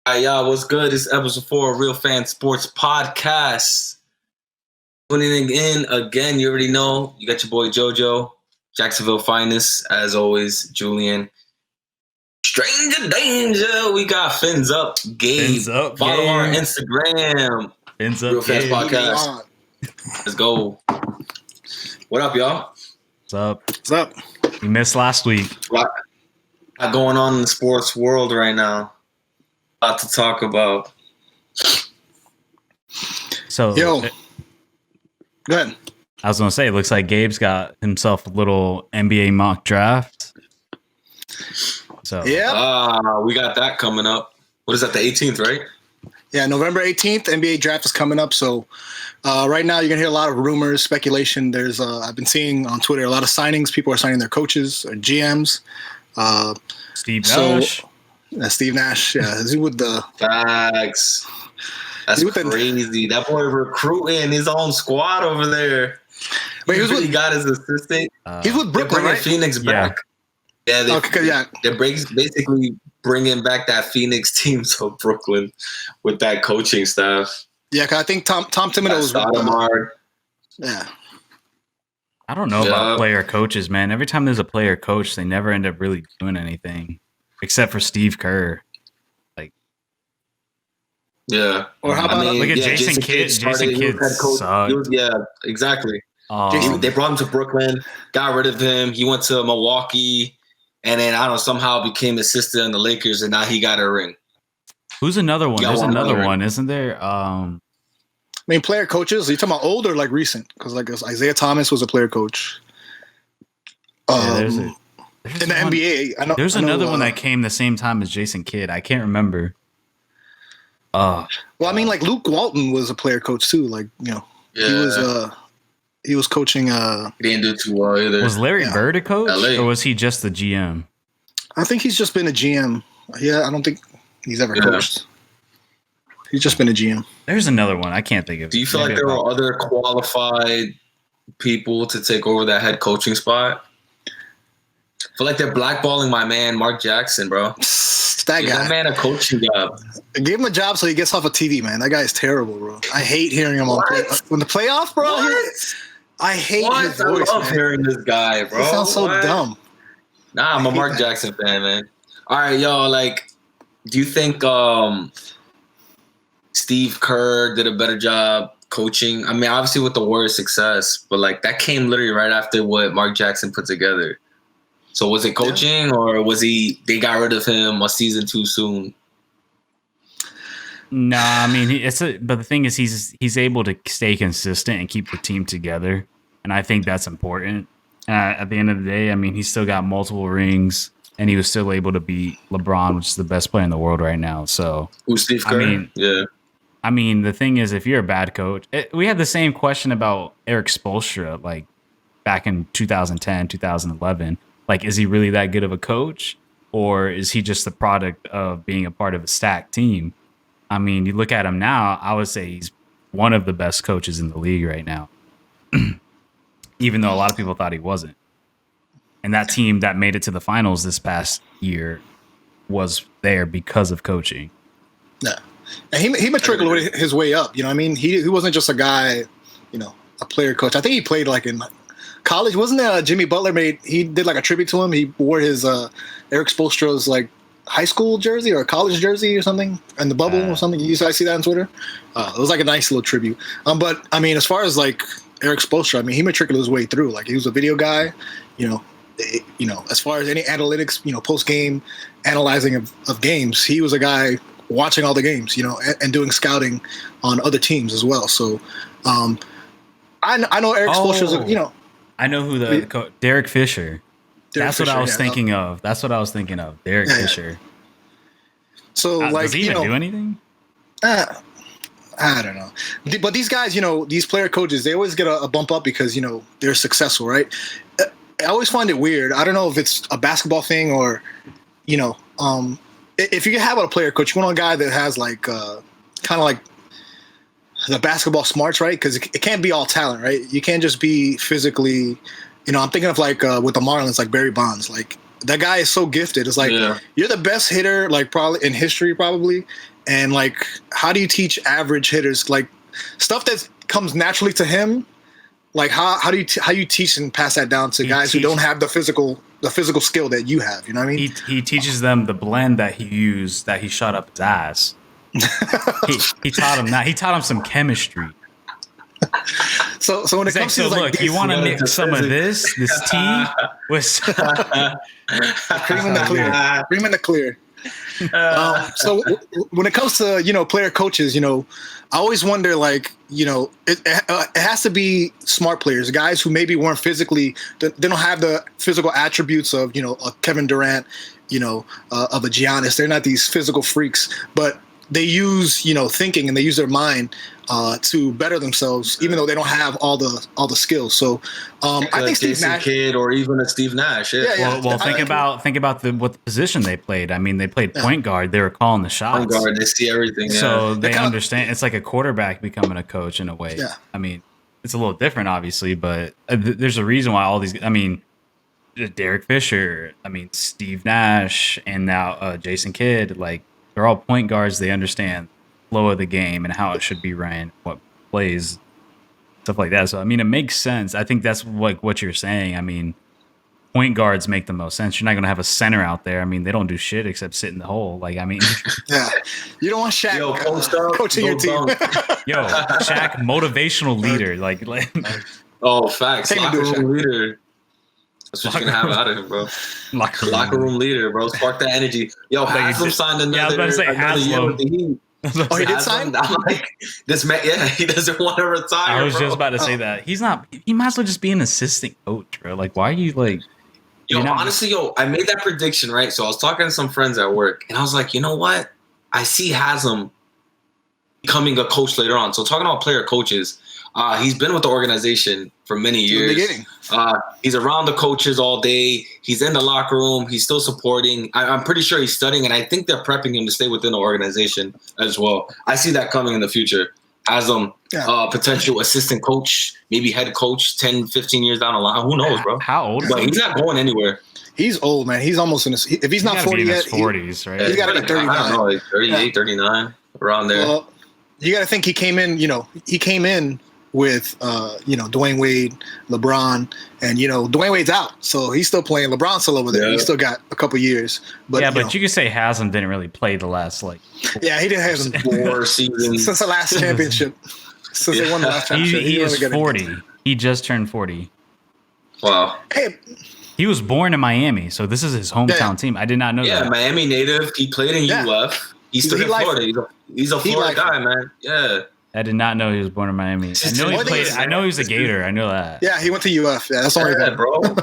All right, y'all, what's good? This is episode 4 of Real Fan Sports Podcast. Tuning in again, you already know. You got your boy JoJo, Jacksonville Finest, as always, Julian. Stranger Danger. We got Fins Up, Gabe. Fins Up, Follow Gabe. our Instagram. Fins Up, Real Fans Gabe. Podcast. Let's go. What up, y'all? What's up? What's up? We missed last week. A lot going on in the sports world right now. A lot to talk about. So, Yo. Go ahead. I was going to say, it looks like Gabe's got himself a little NBA mock draft. So, Yeah. We got that coming up. What is that, the 18th, right? Yeah, November 18th, NBA draft is coming up. So right now you're going to hear a lot of rumors, speculation. There's I've been seeing on Twitter a lot of signings. People are signing their coaches or GMs. Steve Nash. Steve Nash, yeah. Is he with the Facts. That's crazy. That boy recruiting his own squad over there. But he got his assistant. He's with Brooklyn, right? Phoenix back. Yeah, they're basically bringing back that Phoenix team to Brooklyn with that coaching staff. Yeah, because I think Tom Thibodeau was with them. Yeah. I don't know about player coaches, man. Every time there's a player coach, they never end up really doing anything, except for Steve Kerr. Yeah. Or how about look at Jason Kidd? Jason Kidd sucked. Yeah, exactly. They brought him to Brooklyn, got rid of him. He went to Milwaukee, and then I don't know, somehow became assistant in the Lakers, and now he got a ring. Who's another one? There's another one, isn't there? I mean, player coaches. Are you talking about old or like recent? Because like Isaiah Thomas was a player coach. There's in the NBA, I know. There's another one that came the same time as Jason Kidd. I can't remember. Well, I mean, like Luke Walton was a player coach too. Like, you know, he was coaching. He didn't do too well either. Was Larry Bird a coach, or was he just the GM? I think he's just been a GM. Yeah, I don't think he's ever coached. He's just been a GM. There's another one. I can't think of it. Do you feel like there were other qualified people to take over that head coaching spot? I feel like they're blackballing my man, Mark Jackson, bro. That guy. That man a coaching job. Give him a job so he gets off of TV, man. That guy is terrible, bro. I hate hearing him on the playoff, bro. I hate his voice. I love hearing this guy, bro. He sounds so dumb. Nah, I'm a Mark Jackson fan, man. All right, y'all. Like, do you think Steve Kerr did a better job coaching? I mean, obviously with the Warriors' success, but like that came literally right after what Mark Jackson put together. So was it coaching, or was they got rid of him a season too soon? Nah, I mean, but the thing is, he's able to stay consistent and keep the team together, and I think that's important. At the end of the day, I mean, he's still got multiple rings, and he was still able to beat LeBron, which is the best player in the world right now. So, who's Steve Kerr? I mean, the thing is, if you're a bad coach, we had the same question about Eric Spoelstra, like back in 2010, 2011. Like, is he really that good of a coach, or is he just the product of being a part of a stacked team? I mean, you look at him now, I would say he's one of the best coaches in the league right now, even though a lot of people thought he wasn't. And that team that made it to the finals this past year was there because of coaching. Yeah. And he matriculated his way up. You know what I mean? He wasn't just a guy, you know, a player coach. I think he played like in college. Wasn't there Jimmy Butler he did like a tribute to him? He wore his Eric Spoelstra's like high school jersey or college jersey or something in the bubble or something. You guys see that on Twitter? It was like a nice little tribute. But I mean, as far as like Eric Spoelstra, I mean, he matriculated his way through. Like he was a video guy, you know, as far as any analytics, you know, post game analyzing of games, he was a guy watching all the games, you know, and doing scouting on other teams as well. So I know Eric Spoelstra's, you know. I know who Derek Fisher. That's what I was thinking of. Derek Fisher. So like, does he even do anything? I don't know. But these guys, you know, these player coaches, they always get a bump up because, you know, they're successful, right? I always find it weird. I don't know if it's a basketball thing or, you know, if you have a player coach, you want a guy that has like kind of like the basketball smarts, right? Because it can't be all talent, right? You can't just be physically, you know, I'm thinking of like with the Marlins, like Barry Bonds. Like that guy is so gifted. It's like you're the best hitter, like probably in history, probably. And like, how do you teach average hitters like stuff that comes naturally to him? Like how do you teach and pass that down to guys who don't have the physical skill that you have? You know what I mean? He teaches them the blend that he used that he shot up his ass. he taught him that. He taught him some chemistry. So when it comes to look, you want to mix some of this tea with cream in the clear. So when it comes to player coaches, I always wonder, like, it has to be smart players, guys who maybe weren't physically, they don't have the physical attributes of a Kevin Durant, of a Giannis. They're not these physical freaks, but they use thinking, and they use their mind to better themselves, even though they don't have all the skills. So I think Steve Nash, Kidd, or even a Steve Nash. Well, think about what the position they played. I mean, they played point guard. They were calling the shots. Point guard, they see everything. So they understand. It's like a quarterback becoming a coach in a way. Yeah. I mean, it's a little different, obviously, but there's a reason why all these. I mean, Derek Fisher. I mean, Steve Nash, and now Jason Kidd. Like, they're all point guards. They understand flow of the game and how it should be ran, what plays, stuff like that. So I mean, it makes sense. I think that's like what you're saying. I mean, point guards make the most sense. You're not going to have a center out there. I mean, they don't do shit except sit in the hole. Like, I mean, you don't want Shaq coaching your team. Shaq, motivational leader. Like facts. Locker room leader. That's what you're gonna have out of him, bro. Locker room leader, bro. Spark that energy. Haslam signed another year with the Heat. He did sign? I'm like, this man, he doesn't want to retire. I was just about to say that. He's not. He might as well just be an assistant coach, bro. Like, why are you like? Honestly, I made that prediction, right? So I was talking to some friends at work, and I was like, you know what? I see Haslam becoming a coach later on. So talking about player coaches, he's been with the organization for many years. In the beginning. He's around the coaches all day. He's in the locker room. He's still supporting. I'm pretty sure he's studying, and I think they're prepping him to stay within the organization as well. I see that coming in the future as potential assistant coach, maybe head coach 10, 15 years down the line. Who knows, bro? How old? But he's not going anywhere. He's old, man. He's almost in his – if he's not 40 yet – 40s, right? He's got to be 39. I don't know, like 38, 39, around there. Well, you got to think he came in with Dwayne Wade, LeBron, and Dwayne Wade's out, so he's still playing. LeBron's still over there. Yeah. He's still got a couple years. But you could say Haslam didn't really play the last he didn't have some 4 seasons since the last championship. Since they won the last championship, he is 40. He just turned 40. Wow. Hey. He was born in Miami, so this is his hometown team. I did not know that. Yeah, Miami native. He played in UF. He's still in Florida. He's a Florida guy, man. Yeah. I did not know he was born in Miami. I know he was a Gator. I know that. Yeah, he went to UF. Yeah, that's all right, bro.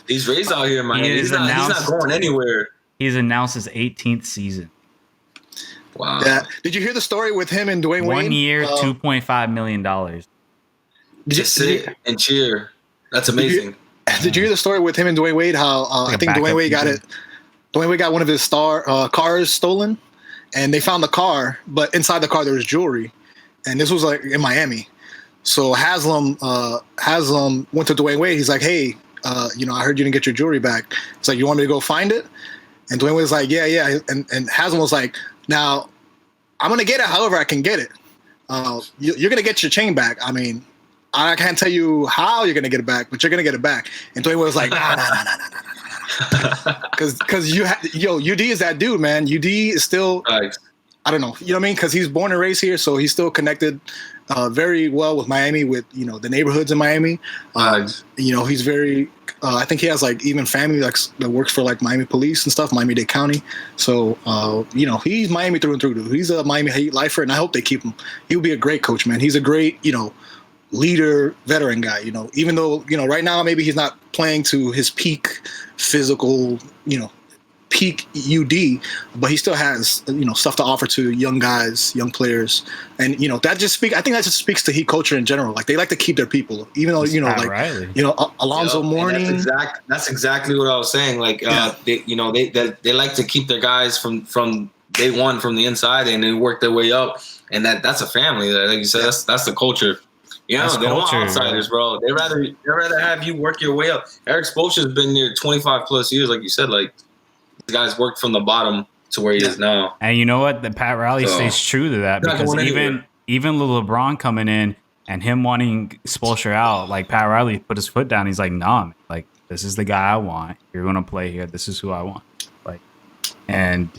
He's raised out here in Miami. He's not going anywhere. He's announced his 18th season. Wow. Yeah. Did you hear the story with him and Dwayne Wade? 1 year, $2.5 million. Just sit and cheer. That's amazing. Did you hear the story with him and Dwayne Wade? How I think Dwayne Wade got it. Dwayne Wade got one of his cars stolen, and they found the car, but inside the car there was jewelry, and this was like in Miami. So Haslam went to Dwayne Wade. He's like, "Hey, I heard you didn't get your jewelry back. It's like, you want me to go find it?" And Dwayne Wade was like, "Yeah." And Haslam was like, "Now, I'm gonna get it. However, I can get it. You're gonna get your chain back. I mean, I can't tell you how you're gonna get it back, but you're gonna get it back." And Dwayne was like, "No. Because UD is that dude, man. UD is still, nice. I don't know, you know what I mean? Because he's born and raised here, so he's still connected very well with Miami, with the neighborhoods in Miami. He's very. I think he has like even family that works for like Miami police and stuff, Miami-Dade County. So he's Miami through and through, dude. He's a Miami Heat lifer, and I hope they keep him. He would be a great coach, man. He's a great leader, veteran guy, even though, right now maybe he's not playing to his peak physical, peak UD, but he still has, stuff to offer to young guys, young players. And, I think that just speaks to Heat culture in general. Like, they like to keep their people, even though, Alonzo Mourning. That's exactly what I was saying. Like, they like to keep their guys from day one, from the inside, and they work their way up. And that's a family. Like you said, that's the culture. Yeah, That's they don't want culture, outsiders, bro. They rather have you work your way up. Eric Spoelstra's been there 25 plus years, like you said. Like these guys worked from the bottom to where he is now. And you know what? The Pat Riley So, stays true to that not because going anywhere. even LeBron coming in and him wanting Spoelstra out, like Pat Riley put his foot down. He's like, nah, man, like this is the guy I want. You're gonna play here. This is who I want. Like, and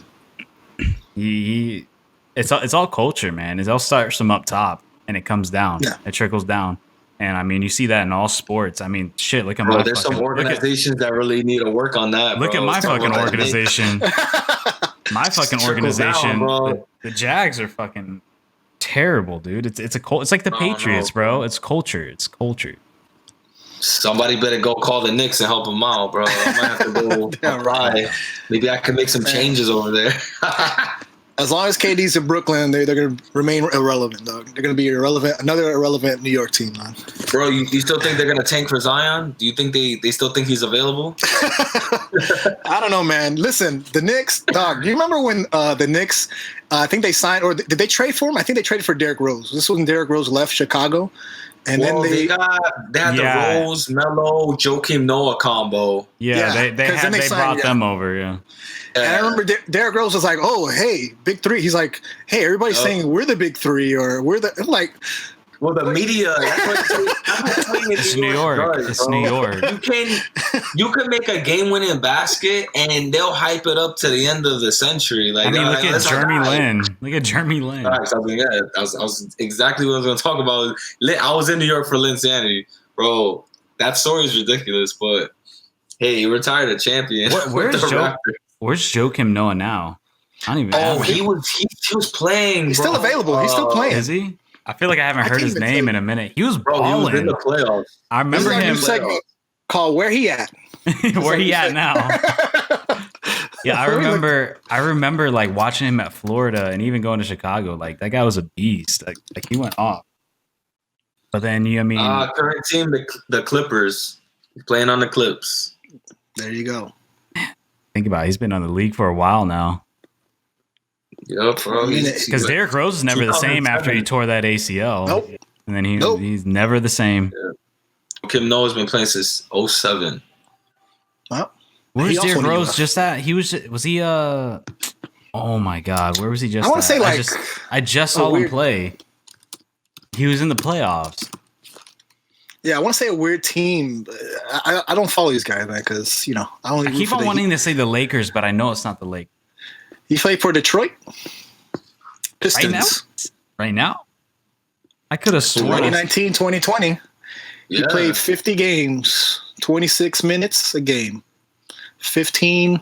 it's all culture, man. It all starts from up top and it comes down. Yeah. It trickles down. And I mean, you see that in all sports. I mean, shit. Look at Bro, my. there's some organizations that really need to work on that. Look bro. at my It's fucking not what organization. My fucking Trickle organization. down, bro. The Jags are fucking terrible, dude. It's like the Oh, Patriots, no. bro. It's culture. It's culture. Somebody better go call the Knicks and help them out, bro. I might have to go Yeah, apply. Maybe I can make some changes over there. As long as KD's in Brooklyn, they're going to remain irrelevant, dog. They're going to be another irrelevant New York team, man. Bro, you still think they're going to tank for Zion? Do you think they still think he's available? I don't know, man. Listen, the Knicks, dog. Do you remember when the Knicks? I think they signed, or did they trade for him? I think they traded for Derrick Rose. This was when Derrick Rose left Chicago, and Well, then they had Yeah. the Rose, Melo, Joakim Noah combo. Yeah, Yeah, they 'cause then they brought signed- them over. Yeah. And I remember Derrick Rose was like, "Oh, hey, big three." He's like, "Hey, everybody's saying we're the big three, or we're the." I'm like, Well, the media. That's what It's New York. It's New York. You can make a game-winning basket, and they'll hype it up to the end of the century. Like, I mean, look at that's not Jeremy right. Lin. Look at Jeremy Lin. Facts. I mean, yeah, I was exactly what I was going to talk about. I was in New York for Linsanity, bro. That story is ridiculous, but hey, he retired a champion. Where's with the Joe? Raptors. Where's Joakim Noah now? I don't even. Oh, know. he was playing. he's bro. still available. He's still playing. Is he? I feel like I haven't I heard can't his even name tell in a minute. He was Bro, he was in balling. the playoffs. I This remember is our new him. segment called "Where He At." Where he at now? Yeah, I remember like watching him at Florida and even going to Chicago. Like that guy was a beast. Like he went off. But then Current team, the Clippers. He's playing on the Clips. There you go. think about it. He's been on the league for a while now. Yep, bro. Because Derrick Rose is never the same after he tore that ACL. Nope. And then he's never the same. Kim Noah's been playing since 07. Well, Where's also Derrick in the Rose US. just at? Was he oh my God, where was he just I want at? to say like I just saw him weird- play. He was in the playoffs. Yeah, I want to say a weird team. I don't follow these guys, man, because I only I keep on wanting to say the Lakers, but I know it's not the Lakers. He played for Detroit Pistons. Right now? I could have sworn. 2019, 2020. He Yeah. played 50 games, 26 minutes a game, 15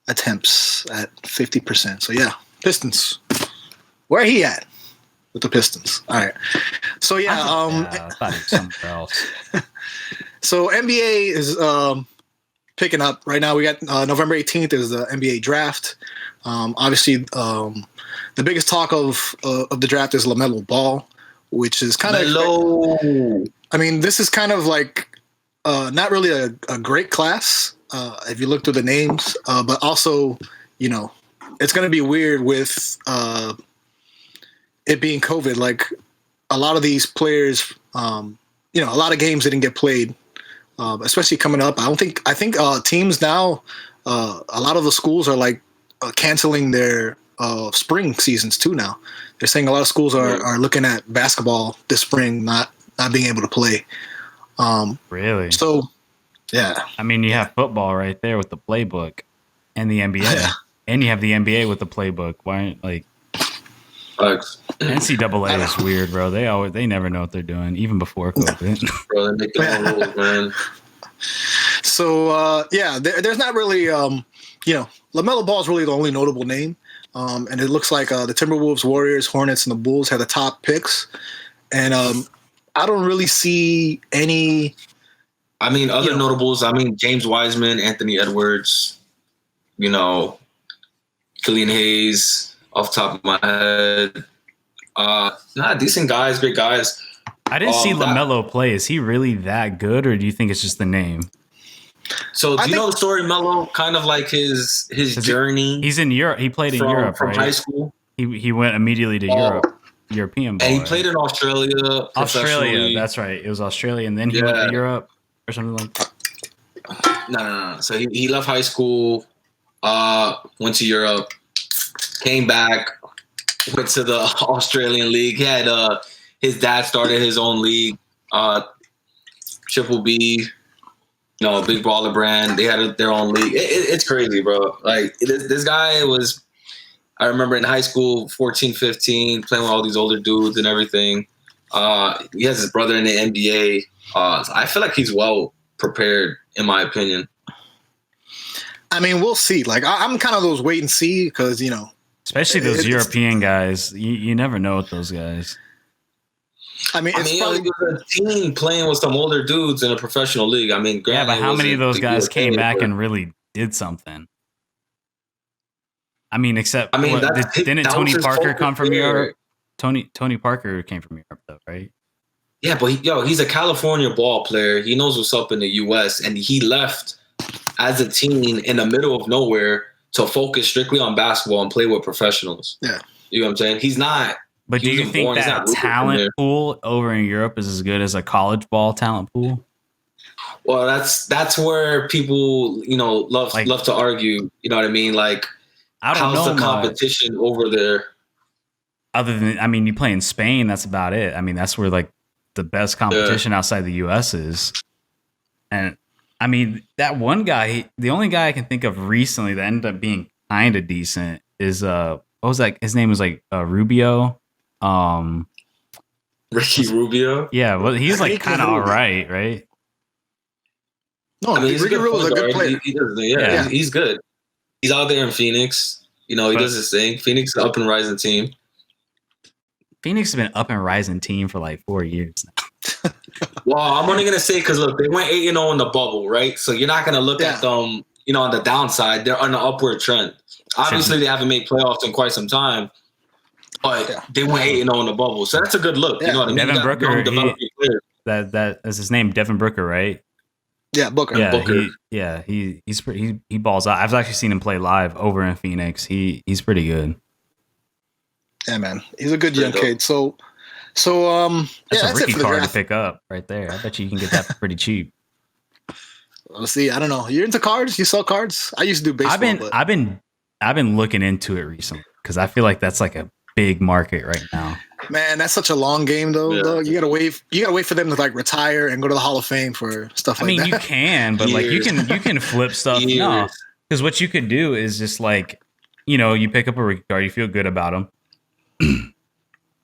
attempts at 50%. So yeah, Pistons. Where he at with the Pistons? All right. So I thought he was somewhere else. So NBA is picking up right now. We got November 18th is the NBA draft. Obviously, the biggest talk of the draft is LaMelo Ball, which is kind of. I mean, this is kind of like not really a great class if you look through the names, but also it's going to be weird with it being COVID. Like a lot of these players, a lot of games didn't get played. Especially coming up, I think teams now, a lot of the schools are like canceling their spring seasons too. Now they're saying a lot of schools are looking at basketball this spring, not being able to play. Really? So, yeah. I mean, you have football right there with the playbook, and the NBA, Yeah. and you have the NBA with the playbook. Why, like? NCAA is weird, bro. They never know what they're doing, even before COVID. Bro, they make their own rules, man. So there's not really LaMelo Ball is really the only notable name, and it looks like the Timberwolves, Warriors, Hornets, and the Bulls have the top picks, and I don't really see any. I mean, other notables. I mean, James Wiseman, Anthony Edwards, Killian Hayes, off the top of my head. Decent guys, great guys. I didn't see LaMelo play. Is he really that good, or do you think it's just the name? So, do you know the story, Melo? Kind of like his journey. He's in Europe. He played in Europe, from right? high school. He went immediately to Europe. European ball. And he right? played in Australia. Australia, that's right. It was Australia, and then he went to Europe or something like that. No. So he left high school, went to Europe, came back, went to the Australian league. He had his dad started his own league, Triple B, Big Baller Brand. They had their own league. It's crazy, bro. Like this guy was. I remember in high school, 14, 15, playing with all these older dudes and everything. He has his brother in the NBA. I feel like he's well prepared, in my opinion. I mean, we'll see. Like, I'm kind of those wait and see because, especially those European guys. You never know with those guys. I mean, he was a team playing with some older dudes in a professional league. I mean, yeah, but how many of those guys came back and really did something? I mean, didn't Tony Parker come from Europe? Tony Parker came from Europe, though, right? Yeah, but he's a California ball player. He knows what's up in the U.S., and he left as a teen in the middle of nowhere to focus strictly on basketball and play with professionals. Yeah. You know what I'm saying? He's not. But do you think that talent pool over in Europe is as good as a college ball talent pool? Well, that's where people, love to argue. You know what I mean? Like, I don't know how's the competition over there? Other than, you play in Spain, that's about it. I mean, that's where like the best competition outside the U.S. is. And I mean, that one guy, the only guy I can think of recently that ended up being kind of decent is what was that? His name was like Rubio. Ricky Rubio. Yeah, well, he's like kind of all right? No, Ricky Rubio's a good player. He's good. He's out there in Phoenix. He does his thing. Phoenix is up and rising team. Phoenix has been up and rising team for like 4 years now. Well, I'm only gonna say because look, they went 8-0 in the bubble, right? So you're not gonna look at them, on the downside. They're on an upward trend. Obviously, they haven't made playoffs in quite some time, but they went 8-0 in the bubble, so that's a good look. You know what I mean? Devin Booker, that is his name, Devin Booker, right? Yeah, Booker. Yeah, Booker. He balls out. I've actually seen him play live over in Phoenix. He's pretty good. Yeah, man, he's a good young kid. So that's a rookie it for the card draft. to pick up right there. I bet you can get that for pretty cheap. Let's see. I don't know. You're into cards? You sell cards? I used to do baseball. I've been looking into it recently because I feel like that's like a big market right now. Man, that's such a long game, though. Dog. You gotta wait. You gotta wait for them to like retire and go to the Hall of Fame for stuff like that. I mean, you can, but like you can flip stuff. No, because what you could do is just like, you pick up a rookie card, you feel good about them.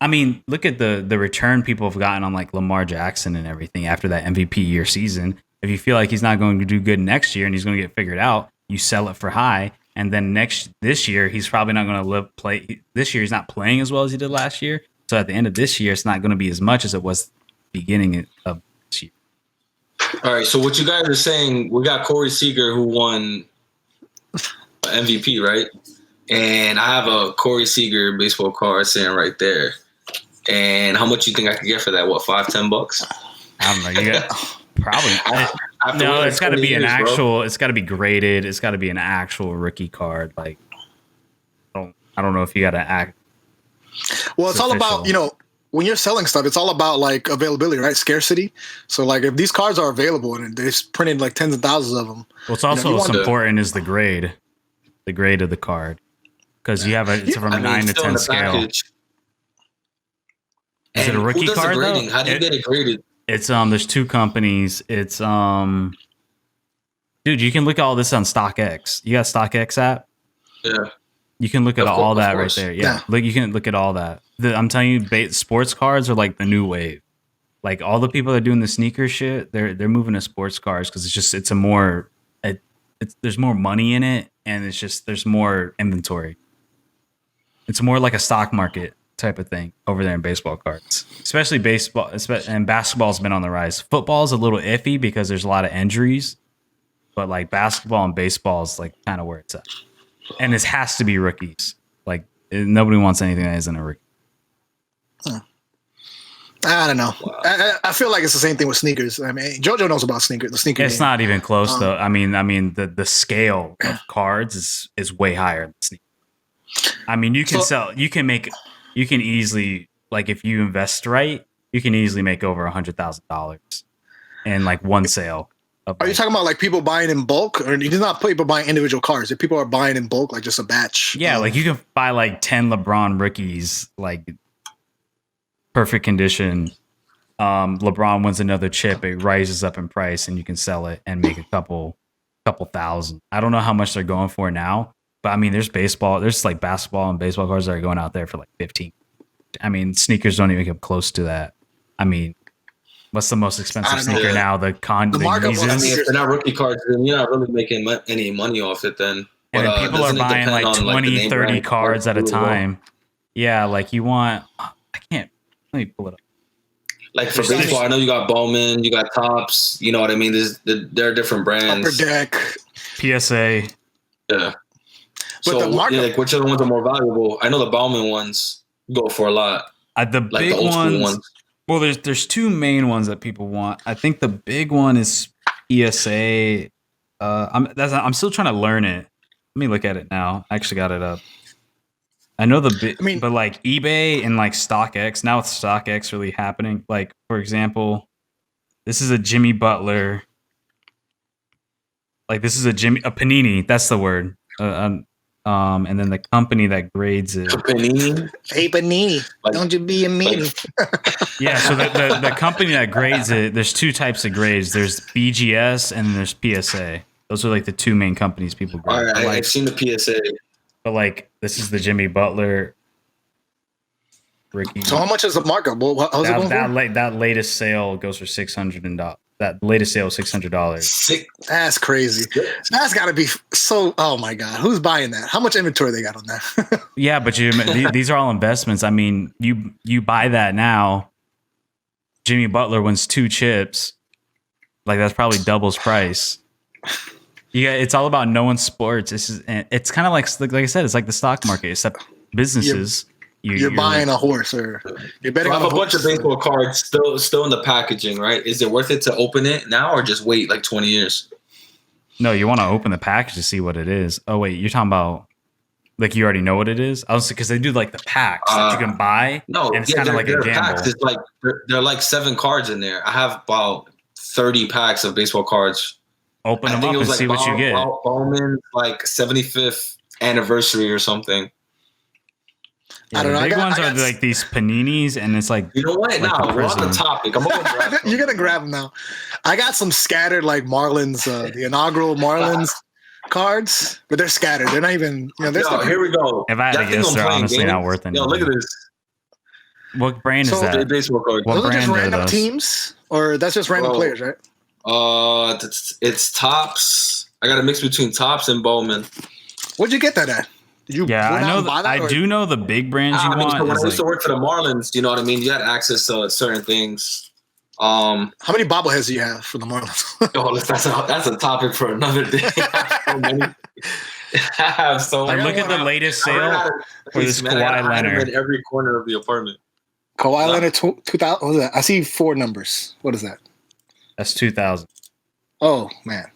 I mean, look at the return people have gotten on like Lamar Jackson and everything after that MVP year season. If you feel like he's not going to do good next year and he's going to get figured out, you sell it for high. And then this year, he's probably not going to play. This year, he's not playing as well as he did last year. So at the end of this year, it's not going to be as much as it was beginning of this year. All right. So what you guys are saying, we got Corey Seager who won MVP, right? And I have a Corey Seager baseball card sitting right there. And how much you think I could get for that? What, $5-10? I don't know. You got probably. No, it's got to be an actual. Bro. It's got to be graded. It's got to be an actual rookie card. Like, I don't know if you got to act. Well, it's all about, when you're selling stuff, it's all about like availability, right? Scarcity. So like if these cards are available and they've printed like tens of thousands of them. Well, it's also what's important is the grade of the card. Because you have it's from a 9 to 10 scale. Package. Is it a rookie card? Though? How do you get it graded? It's there's two companies. It's dude, you can look at all this on StockX. You got StockX app? Yeah. You can look at all that right there. Yeah. Look, you can look at all that. I'm telling you, sports cards are like the new wave. Like all the people that are doing the sneaker shit, they're moving to sports cards because there's more money in it and there's more inventory. It's more like a stock market type of thing over there in baseball cards, especially baseball. And basketball's been on the rise. Football's a little iffy because there's a lot of injuries, but like basketball and baseball is like kind of where it's at. And this has to be rookies. Like nobody wants anything that isn't a rookie. I don't know. Wow. I feel like it's the same thing with sneakers. I mean, JoJo knows about sneakers. The sneaker. It's game. Not even close though. I mean, the scale of cards is way higher than sneakers. I mean, you can easily like if you invest right, you can easily make over $100,000 in like one sale. Are you talking about like people buying in bulk, or you're not people buying individual cars? If people are buying in bulk, like just a batch. Yeah, like you can buy like 10 LeBron rookies, like perfect condition. LeBron wins another chip, it rises up in price, and you can sell it and make a couple thousand. I don't know how much they're going for now, but I mean, there's like basketball and baseball cards that are going out there for like 15. I mean, sneakers don't even get close to that. I mean, what's the most expensive sneaker now? The markup. I mean, if they're not rookie cards, then you're not really making any money off it then. And But, people are buying like 20, 30 cards at a time. Well. Yeah, like you want... I can't... Let me pull it up. Like for baseball, I know you got Bowman, you got Topps. You know what I mean? There are different brands. Upper Deck. PSA. Yeah. But the markup... like, which of the ones are more valuable? I know the Bowman ones go for a lot. The like big the old school ones. Well, there's two main ones that people want. I think the big one is PSA. I'm still trying to learn it. Let me look at it now. I actually got it up. I know but like eBay and like StockX, now with StockX really happening, like for example, this is a Jimmy Butler. Like this is a Panini, that's the word. And then the company that grades it. Panini? Hey Panini, don't you be a meanie. Yeah, so the company that grades it, there's two types of grades. There's BGS and there's PSA. Those are like the two main companies people grade. All right, like, I've seen the PSA. But like this is the Jimmy Butler Ricky. So how much is the markup? Well, how's it going for? That latest sale goes for $600. That latest sale is $600. That's crazy. That's got to be so. Oh my god, who's buying that? How much inventory they got on that? Yeah, but these are all investments. I mean, you buy that now. Jimmy Butler wins 2 chips. Like that's probably doubles price. Yeah, it's all about knowing sports. It's kind of like I said, it's like the stock market, except businesses. You're buying a horse, or you're betting on a bunch of baseball cards still in the packaging, right? Is it worth it to open it now or just wait like 20 years? No, you want to open the package to see what it is. Oh wait, you're talking about like you already know what it is? I was because they do like the packs that you can buy. No, and it's kind of like a gamble. Packs. It's like they're like 7 cards in there. I have about 30 packs of baseball cards. Open them up and see what you get. Bowman's like 75th anniversary or something. Yeah, I don't know. The big ones are like these paninis, and it's like you know what? Now we're on the topic. I'm gonna grab them. You're gonna grab them now. I got some scattered like Marlins, the inaugural Marlins cards, but they're scattered. They're not even. You know, here we go. If I had to guess, they're honestly not worth anything. Yo, look at this. What brand is that? Baseball cards. Those are just random teams, or that's just random players, right? It's Topps. I got a mix between Topps and Bowman. Where'd you get that at? Did you? Yeah, I know. I do know the big brands you want. When I used to work for the Marlins, you know what I mean. You had access to certain things. How many bobbleheads do you have for the Marlins? That's a topic for another day. I have so many. Look at the latest sale for this Kawhi Leonard. In every corner of the apartment. Kawhi Leonard 2000. What is that? I see 4 numbers. What is that? That's 2,000. Oh man,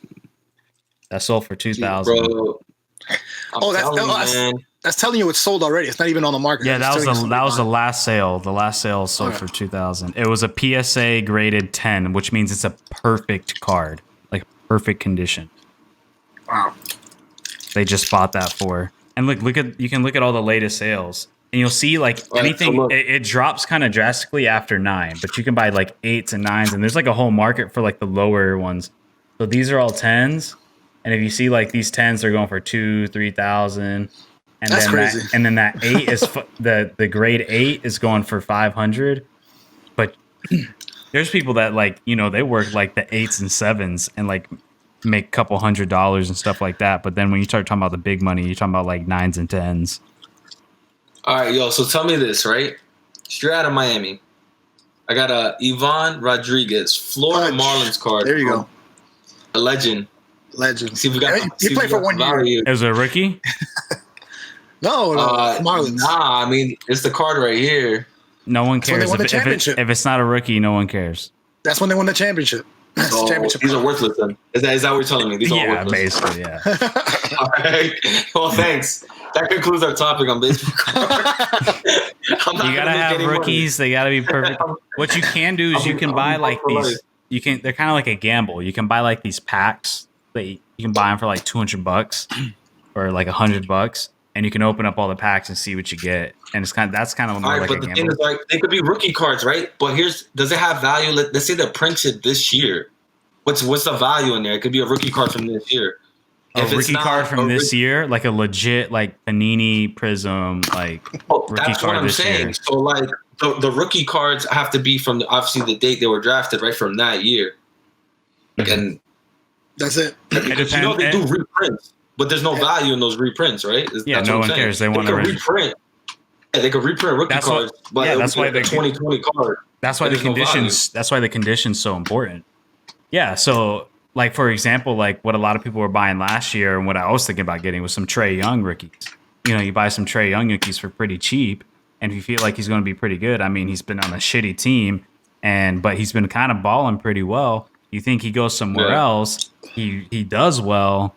that sold for 2,000. Bro, that's telling you it's sold already. It's not even on the market. Yeah, that was the last sale. The last sale sold for 2,000. It was a PSA graded 10, which means it's a perfect card, like perfect condition. Wow. They just bought that for. And you can look at all the latest sales. And you'll see like anything, it drops kind of drastically after 9, but you can buy like 8s and 9s, and there's like a whole market for like the lower ones. So these are all 10s, and if you see like these 10s, they're going for 2,000-3,000, and that's crazy. Then that 8 is the grade 8 is going for 500. But there's people that like they work like the 8s and 7s and like make a couple $100 and stuff like that. But then when you start talking about the big money, you're talking about like 9s and 10s. All right, yo. So tell me this, right? Straight out of Miami, I got a Ivan Rodriguez, Florida Marlins card. There you go. A legend. See, we got. He played for 1 year. Is it a rookie? No, Marlins. Nah, I mean it's the card right here. No one cares if it's not a rookie. No one cares. That's when they won the championship. So championship these are cards. worthless then. Is that what you're telling me? These are Yeah, worthless. basically, yeah. All right. Well, thanks. That concludes our topic on baseball cards. You gotta have rookies. They gotta be perfect. What you can do is you can buy like these. They're kind of like a gamble. You can buy like these packs. You can buy them for like $200 or like $100, and you can open up all the packs and see what you get. And that's kind of more like a gamble. But the thing is, like, they could be rookie cards, right? But does it have value? Let's say they printed this year. What's the value in there? It could be a rookie card from this year. A rookie card from this year, like a legit like Panini Prism, like rookie that's card what I'm this saying. year. So like the rookie cards have to be from obviously the date they were drafted, right, from that year. And that's it. Because they do reprints, but there's no value in those reprints, right? That's no one cares. They want to reprint. Yeah, they could reprint rookie cards, but that's why the 2020 card. That's why the conditions. That's why the condition's so important. Yeah. So, like for example, like what a lot of people were buying last year, and what I was thinking about getting was some Trae Young rookies. You know, you buy some Trae Young rookies for pretty cheap, and if you feel like he's going to be pretty good, I mean, he's been on a shitty team, but he's been kind of balling pretty well. You think he goes somewhere else, he does well,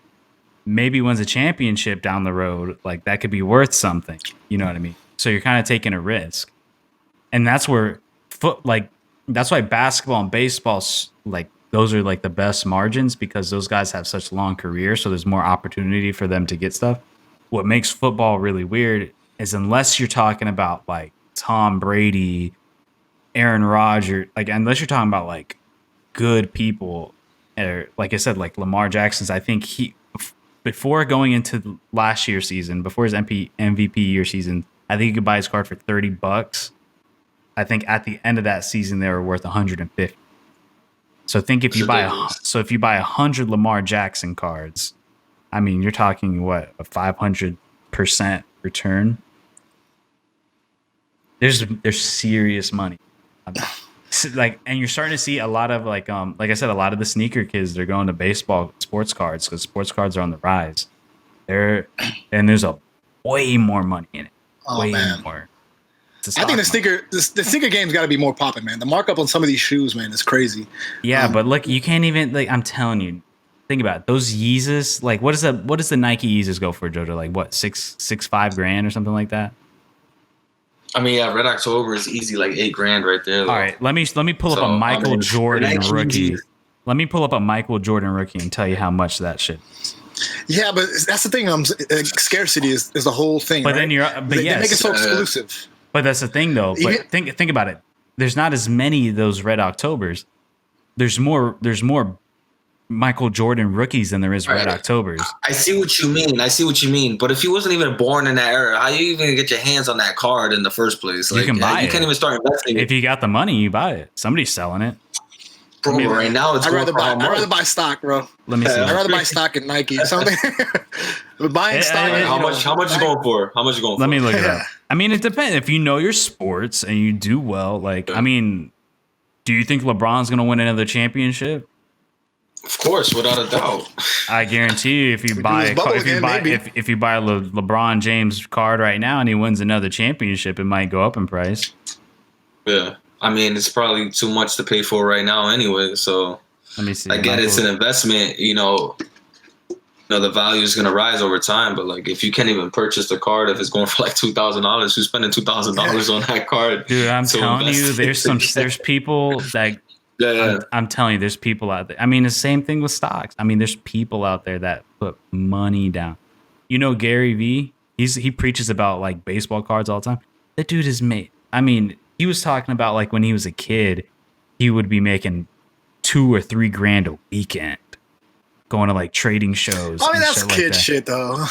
maybe wins a championship down the road, like that could be worth something. You know what I mean? So you're kind of taking a risk. And that's where that's why basketball and baseball, like those are like the best margins, because those guys have such long careers, so there's more opportunity for them to get stuff. What makes football really weird is unless you're talking about like Tom Brady, Aaron Rodgers, like unless you're talking about like good people, or like I said, like Lamar Jackson's, I think before going into last year's season, before his MVP year season, I think you could buy his card for $30. I think at the end of that season, they were worth $150. So if you buy 100 Lamar Jackson cards, I mean, you're talking what, a 500% return? There's serious money. Like, and you're starting to see a lot of like I said, a lot of the sneaker kids, they're going to baseball sports cards because sports cards are on the rise. And there's a way more money in it. Way more. I think the sneaker game's got to be more popping, man. The markup on some of these shoes, man, is crazy. Yeah, but look, you can't even like. I'm telling you, think about it. Those Yeezys. Like, what does the Nike Yeezys go for, Jojo? Like, what, $5,000 or something like that? I mean, yeah, Red October is easy, like $8,000 right there. All right, let me pull up a Michael Jordan rookie. Let me pull up a Michael Jordan rookie and tell you how much that shit is. Yeah, but that's the thing. Scarcity is the whole thing. But right? then they make it so exclusive. But that's the thing, though. But think about it. There's not as many of those Red Octobers. There's more Michael Jordan rookies than there is Red Octobers. I see what you mean. But if he wasn't even born in that era, how you even get your hands on that card in the first place? Like, you can buy it. You can't even start investing. If you got the money, you buy it. Somebody's selling it. Bro, right now it's I'd rather buy stock, bro. Let me see. I'd rather buy stock in Nike or something. Buying stock. How much is going for? Let me look it up. I mean, it depends. If you know your sports and you do well, like, I mean, do you think LeBron's going to win another championship? Of course, without a doubt. I guarantee you, if you buy a LeBron James card right now and he wins another championship, it might go up in price. Yeah, I mean, it's probably too much to pay for right now, anyway. So let me see. I get it's an investment. You know, the value is going to rise over time. But like, if you can't even purchase the card, if it's going for like $2,000, who's spending $2,000 on that card? Dude, I'm telling you, there's people that. Yeah. I'm telling you, there's people out there. I mean, the same thing with stocks. I mean, there's people out there that put money down. You know, Gary Vee, he preaches about like baseball cards all the time. That dude is made. I mean, he was talking about like when he was a kid, he would be making $2,000 or $3,000 a weekend, going to like trading shows. I mean, that's kid like shit though.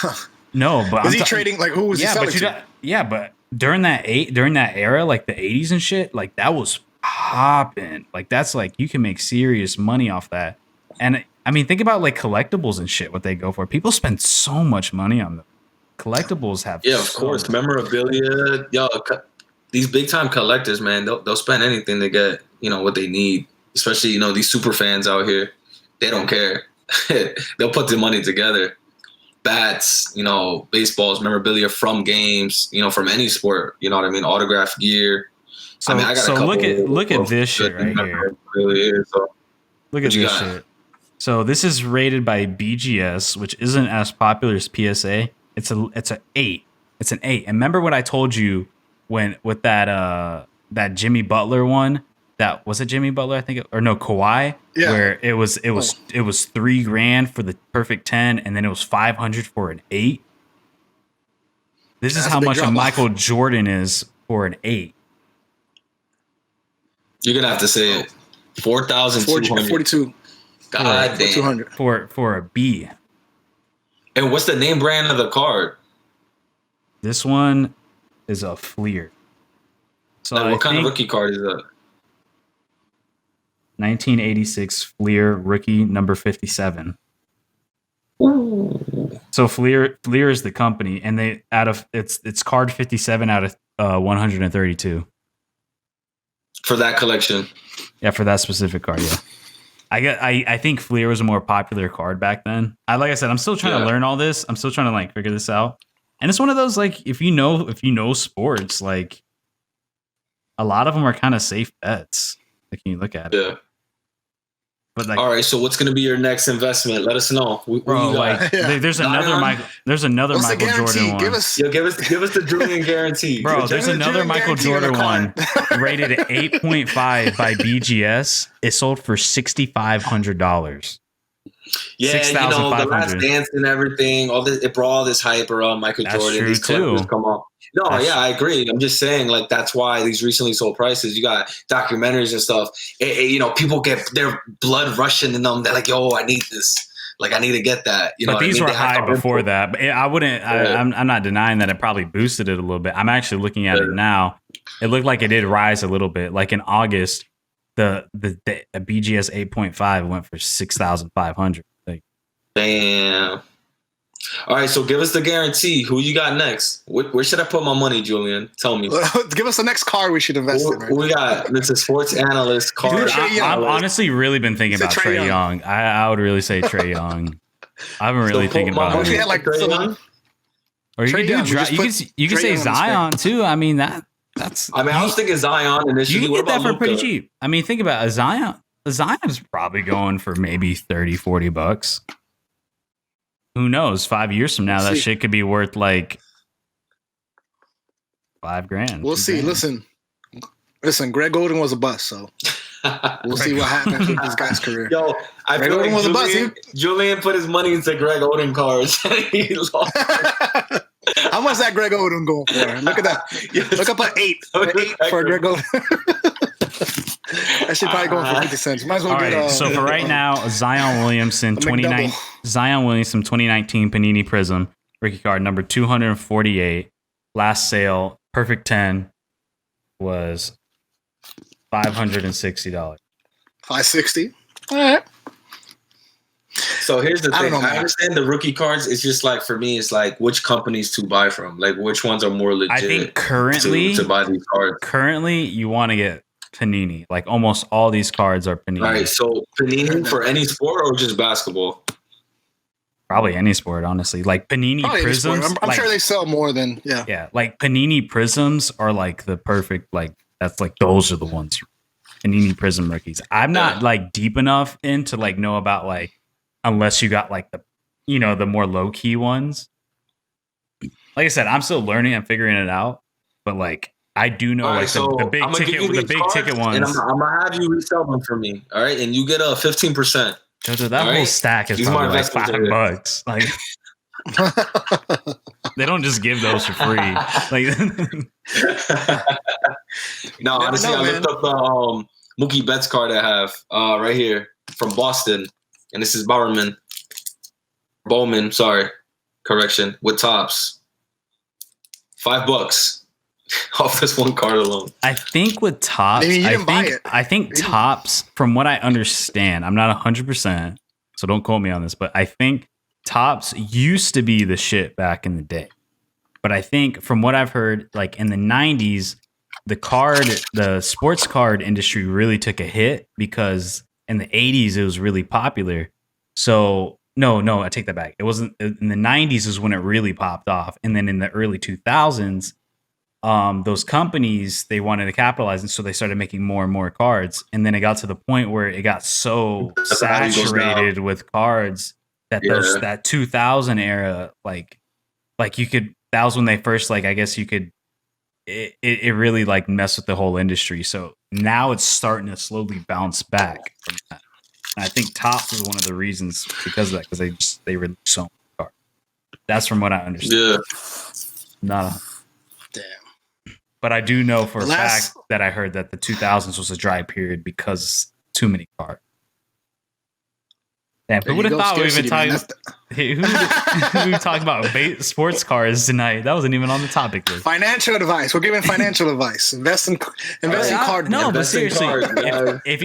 No, but was he trading like who was he selling to? But during that era, like the 80s and shit, like that was popping. Like that's like you can make serious money off that. And I mean, think about like collectibles and shit, what they go for. People spend so much money on them. Collectibles have of course, memorabilia. Yo, these big time collectors, man, they'll spend anything to get what they need. Especially these super fans out here, they don't care. They'll put the money together. Bats, baseballs, memorabilia from games, from any sport. You know what I mean? Autographed gear. So, I got look at this shit right here. Look at this shit. So this is rated by BGS, which isn't as popular as PSA. It's an 8. It's an 8. And remember what I told you when with that Jimmy Butler one? That was it Jimmy Butler, I think, or no, Kawhi, where it was $3,000 for the perfect 10, and then it was $500 for an 8. This is how much a Michael Jordan is for an 8. You're gonna have to say it. 4,200. 42. God damn. 200 for a B. And what's the name brand of the card? This one is a Fleer. So what kind of rookie card is that? 1986 Fleer rookie number 57. Ooh. So Fleer is the company, and they it's card 57 out of 132 for that collection. Yeah, for that specific card. Yeah, I think Fleer was a more popular card back then. Like I said, I'm still trying to learn all this. I'm still trying to like figure this out, and it's one of those like if you know sports, like a lot of them are kind of safe bets. Like when you look at it. Yeah. But like, all right, so what's going to be your next investment? Let us know. Bro, like, there's another Michael Jordan one. Give us the Julian guarantee. Bro, there's another Michael Jordan one rated at 8.5 by BGS. It sold for $6,500. Yeah, the Last Dance and everything. It brought all this hype around Michael Jordan. True these collectors come up. No, I agree. I'm just saying, like, that's why these recently sold prices. You got documentaries and stuff. People get their blood rushing in them. They're like, "Yo, I need this. Like, I need to get that." But these were high before that. But I wouldn't. Yeah. I'm not denying that it probably boosted it a little bit. I'm actually looking at it now. It looked like it did rise a little bit. Like in August, the BGS 8.5 went for $6,500. Like, damn. All right, so give us the guarantee. Who you got next? Where should I put my money, Julian? Tell me. Give us the next card we should invest in. Right? We got Mr. Sports Analyst card. I've honestly really been thinking about Trae Young. I would really say Trae Young. I've been really thinking about it. Trae Young. Or you can say Zion too. I mean that's. I was thinking Zion initially. You can get that for pretty cheap. I mean, think about it. Zion is probably going for maybe $30-$40. Who knows? 5 years from now, that shit could be worth like $5,000. We'll see. Listen. Greg Oden was a bust, so we'll see what happens with this guy's career. Yo, Greg Oden was a bust. Julian put his money into Greg Oden cards. He lost. How much is that Greg Oden going for? Look at that. Look up an 8. An 8 for Greg Oden. That should probably go for 50 cents. Might as well get. So for right now, Zion Williamson 2019 Panini Prism rookie card number 248. Last sale, perfect 10 was $560. $560. All right. So here's the thing. I understand the rookie cards. It's just like for me, it's like which companies to buy from. Like which ones are more legit. I think currently to buy these cards. Currently, you want to get Panini. Like almost all these cards are Panini. All right, so Panini for any sport or just basketball? Probably any sport, honestly. Like Panini Prisms. I'm sure they sell more than Yeah, like Panini Prisms are like the perfect. Like that's like those are the ones. Panini Prism rookies. I'm not like deep enough into like know about like unless you got like the the more low key ones. Like I said, I'm still learning and figuring it out, but like. I do know like the big ticket ones. And I'm gonna have you resell them for me. All right. And you get a 15%. Jojo, that whole stack is probably like $5. Like they don't just give those for free. Like no, honestly, I looked up the Mookie Betts card I have right here from Boston. And this is Bowman, sorry. Correction. With tops. $5. Off this one card alone. I think with Topps, I think Topps, from what I understand, I'm not 100%, so don't quote me on this, but I think Topps used to be the shit back in the day. But I think from what I've heard, like in the 90s, the sports card industry really took a hit because in the 80s it was really popular. So no, I take that back. It wasn't in the 90s is when it really popped off, and then in the early 2000s. those companies, they wanted to capitalize, and so they started making more and more cards. And then it got to the point where it got so saturated with cards that that 2000 era, like you could, that was when they first, like, I guess you could, it really like messed with the whole industry. So now it's starting to slowly bounce back from that. And I think Topps is one of the reasons because of that, because they release so many cards. That's from what I understand. Yeah. Damn. But I do know for a fact that I heard that the 2000s was a dry period because too many cards. Damn, who would have thought we were even talking? Who talking about sports cars tonight? That wasn't even on the topic list. Financial advice. We're giving financial advice. Invest in card. No, but seriously, if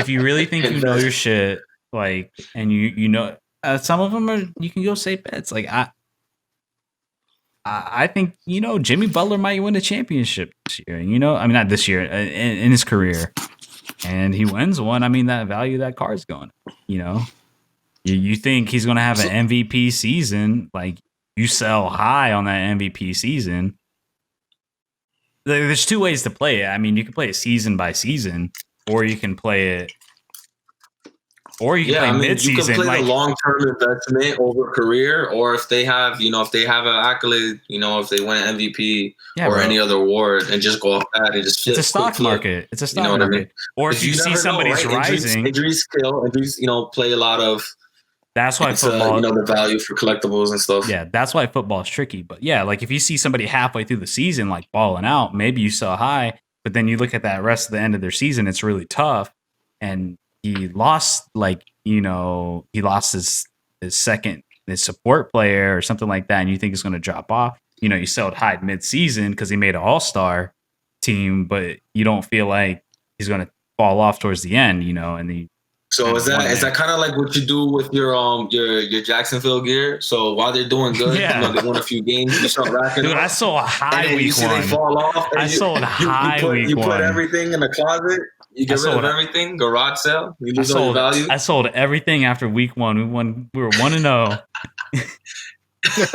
you really think you know your shit, like, and you know, some of them are, you can go safe bets. Like I think, you know, Jimmy Butler might win a championship this year. You know, I mean, not this year, in his career. And he wins one. I mean, that value of that card's going. You know, you think he's going to have an MVP season? Like, you sell high on that MVP season. There's two ways to play it. I mean, you can play it season by season, or you can play it, or you can play mid-season. You can play the long-term investment over career, or if they have, you know, if they have an accolade, you know, if they win an MVP any other award, and just go off that and just flip. It's a stock market. It's a stock market. I mean? Or if you see somebody's rising, injuries kill. Injuries, you know, play a lot of. That's why football, you know, the value for collectibles and stuff. Yeah, that's why football is tricky. But yeah, like if you see somebody halfway through the season like balling out, maybe you sell high, but then you look at that rest of the end of their season, it's really tough, and he lost, like, you know, he lost his support player or something like that, and you think it's going to drop off. You know, you sell it high mid-season because he made an all-star team, but you don't feel like he's going to fall off towards the end, you know, and the. So is that kind of like what you do with your Jacksonville gear? So while they're doing good, you know, they won a few games, you start racking. Dude, I sold high week one. They fall off. I sold high week one. You put everything in the closet. You get rid of everything. Garage sale. You lose all your value. I sold everything after week one. We were 1-0. So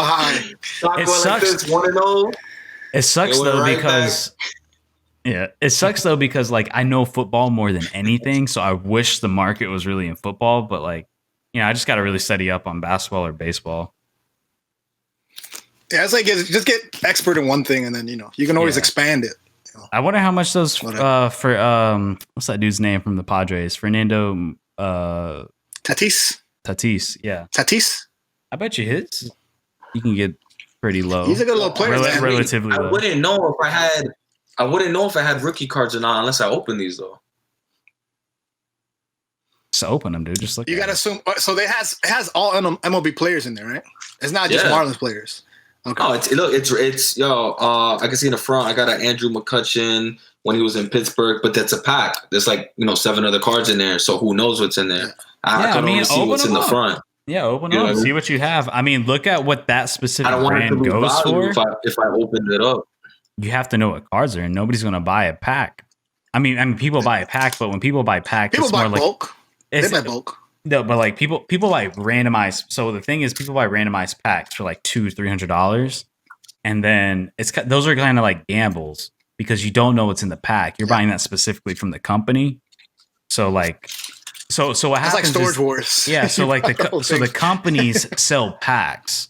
high. It sucks. 1-0. It sucks though because. Yeah, it sucks though because, like, I know football more than anything, so I wish the market was really in football, but, like, you know, I just got to really study up on basketball or baseball. Yeah, it's like just get expert in one thing, and then, you know, you can always expand it. You know? I wonder how much those for what's that dude's name from the Padres? Fernando Tatis, yeah. Tatis. I bet you his you can get pretty low. He's a good little player, relatively low. I wouldn't know if I had rookie cards or not unless I open these, though. Just open them, dude. Just look. You got to assume. So it has all MLB players in there, right? It's not just Marlins players. Okay. Oh, it's I can see in the front. I got an Andrew McCutchen when he was in Pittsburgh, but that's a pack. There's, like, you know, 7 other cards in there, so who knows what's in there? I can only see what's in the front. Yeah, open them. See what you have. I mean, look at what that specific brand goes for. If I opened it up. You have to know what cards are in. Nobody's going to buy a pack. I mean, people buy a pack, but when people buy packs, people it's buy more bulk. They buy bulk. No, but like people buy randomized. So the thing is, people buy randomized packs for like $200-$300, and then those are kind of like gambles because you don't know what's in the pack. You're buying that specifically from the company. So like, so what happens? It's like Storage Wars. Yeah. So like the companies sell packs.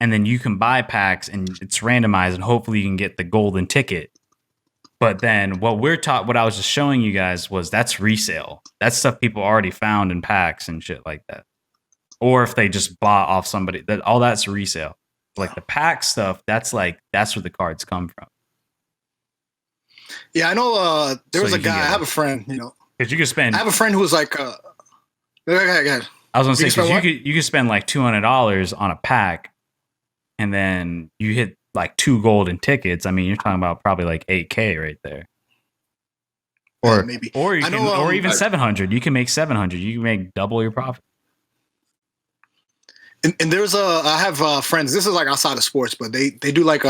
And then you can buy packs, and it's randomized, and hopefully you can get the golden ticket. But then what I was just showing you guys was that's resale. That's stuff people already found in packs and shit like that. Or if they just bought off somebody, all that's resale. Like the pack stuff, that's where the cards come from. Yeah, I know. There was a guy. I have a friend. You know, because you could spend. I have a friend who was like. Go ahead. I was gonna say because you could spend like $200 on a pack. And then you hit like 2 golden tickets. I mean, you're talking about probably like $8,000 right there. Or maybe, or you can, or even 700. You can make 700. You can make double your profit. And there's I have friends. This is like outside of sports, but they do like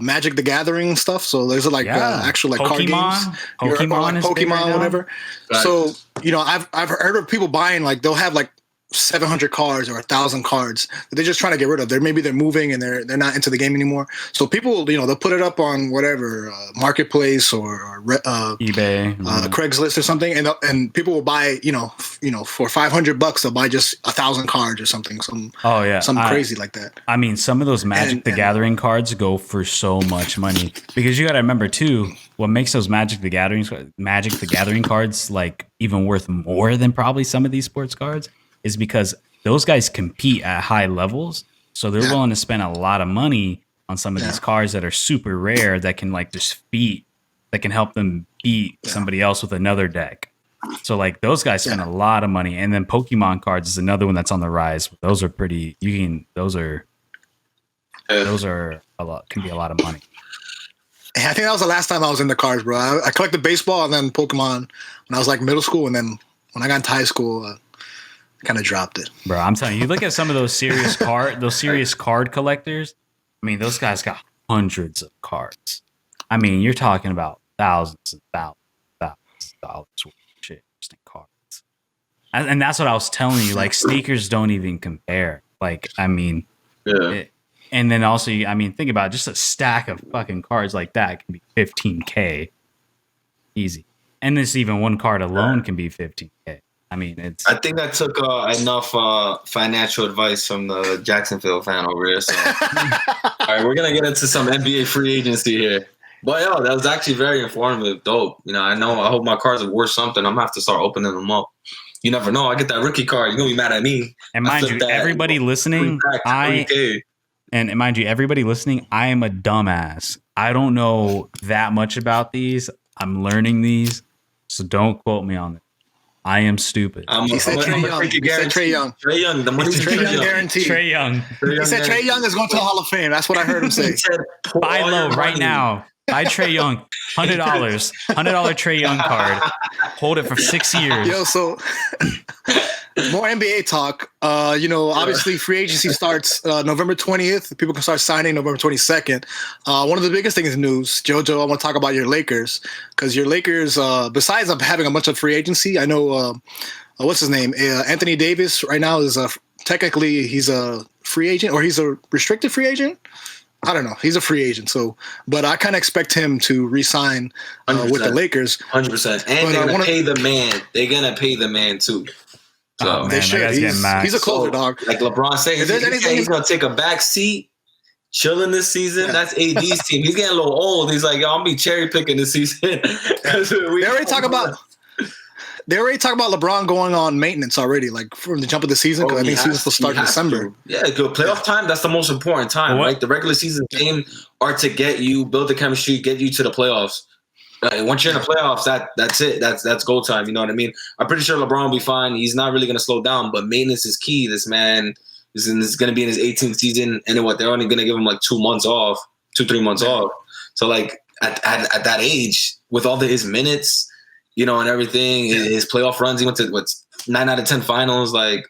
Magic the Gathering stuff. So there's like actual like Pokemon, card games, Pokemon, right whatever. Right. So, you know, I've heard of people buying, like, they'll have like 700 cards or 1,000 cards that they're just trying to get rid of. They're moving and they're not into the game anymore. So people, they'll put it up on whatever marketplace or eBay, Craigslist or something, and people will buy, for $500 they'll buy just 1,000 cards or something. Something crazy like that. I mean, some of those Magic the Gathering cards go for so much money because you got to remember too, what makes those Magic the Gathering cards like even worth more than probably some of these sports cards is because those guys compete at high levels. So they're willing to spend a lot of money on some of these cards that are super rare that can like just that can help them beat somebody else with another deck. So like those guys spend a lot of money. And then Pokemon cards is another one that's on the rise. Those are pretty, those are a lot, can be a lot of money. I think that was the last time I was in the cards, bro. I collected baseball and then Pokemon when I was like middle school. And then when I got into high school, kind of dropped it, bro. I'm telling you, look at some of those serious card collectors. I mean, those guys got hundreds of cards. I mean, you're talking about thousands and thousands of dollars worth of shit just in cards. And that's what I was telling you. Like, sneakers don't even compare. Like, I mean, and then also, I mean, think about it, just a stack of fucking cards like that can be $15K easy. And this even one card alone can be $15K. I mean, I think I took enough financial advice from the Jacksonville fan over here. So, all right, we're gonna get into some NBA free agency here. But that was actually very informative, dope. I hope my cards are worth something. I'm gonna have to start opening them up. You never know. I get that rookie card, you're gonna be mad at me. And mind you, everybody listening, I am a dumbass. I don't know that much about these. I'm learning these, so don't quote me on it. I am stupid. He said Trae Young. Trae Young. The money's Trae Young guaranteed. Trae Young. He said Trae Young is going to the Hall of Fame. That's what I heard him say. Buy low right now. Buy Trae Young. $100. $100 Trae Young card. Hold it for 6 years. Yo, so more NBA talk. Obviously free agency starts November 20th. People can start signing November 22nd. One of the biggest things in news, JoJo, I want to talk about your Lakers because your Lakers, besides having a bunch of free agency, I know what's his name, Anthony Davis. Right now is technically he's a free agent or he's a restricted free agent. I don't know. He's a free agent, but I kind of expect him to re-sign with the Lakers. 100%. And they're going to pay the man. They're going to pay the man too. So they should. He's a closer, dog. Like LeBron said, he's going to take a back seat, chilling this season. Yeah. That's AD's team. He's getting a little old. He's like, I'm going to be cherry picking this season. They already talk about LeBron going on maintenance already, like from the jump of the season, because I think season will start in December. Yeah, good playoff time. That's the most important time, right? The regular season game are to get you, build the chemistry, get you to the playoffs. Once you're in the playoffs, that's it. That's goal time. You know what I mean? I'm pretty sure LeBron will be fine. He's not really going to slow down, but maintenance is key. This man is going to be in his 18th season, and then they're only going to give him like 2 months off, 2-3 months off. So like at that age, with all his minutes, and everything, his playoff runs, he went to 9 out of 10 finals. Like,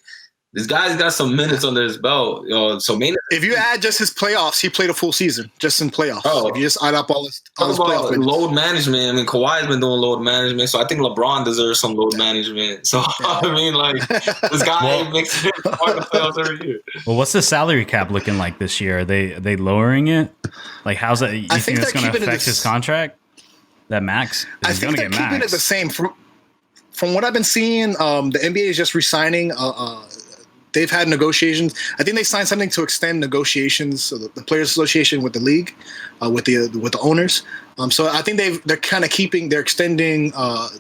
this guy's got some minutes under his belt. So if you add just his playoffs, he played a full season just in playoffs. If you just add up all his playoff minutes. Load management. I mean, Kawhi's been doing load management, so I think LeBron deserves some load management. So I mean, like, this guy makes it part of the playoffs every year. Well, what's the salary cap looking like this year? Are they lowering it? Like, how's that? You think it's going to affect his contract? That max? I think they're keeping it the same. From what I've been seeing, the NBA is just re-signing. They've had negotiations. I think they signed something to extend negotiations, so the Players Association with the league, with the owners. So I think they're kind of extending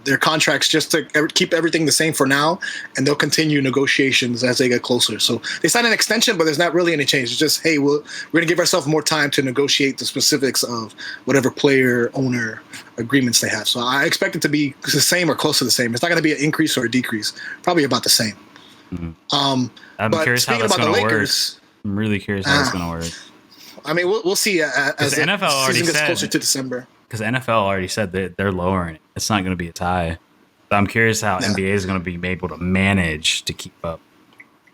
their contracts just to keep everything the same for now, and they'll continue negotiations as they get closer. So they signed an extension, but there's not really any change. It's just, hey, we're going to give ourselves more time to negotiate the specifics of whatever player-owner agreements they have. So I expect it to be the same or close to the same. It's not going to be an increase or a decrease. Probably about the same. Mm-hmm. I'm curious how that's going to work. I'm really curious how that's going to work. I mean, we'll see as the NFL season gets closer to December. Because NFL already said that they're lowering it. It's not going to be a tie. So I'm curious how NBA is going to be able to manage to keep up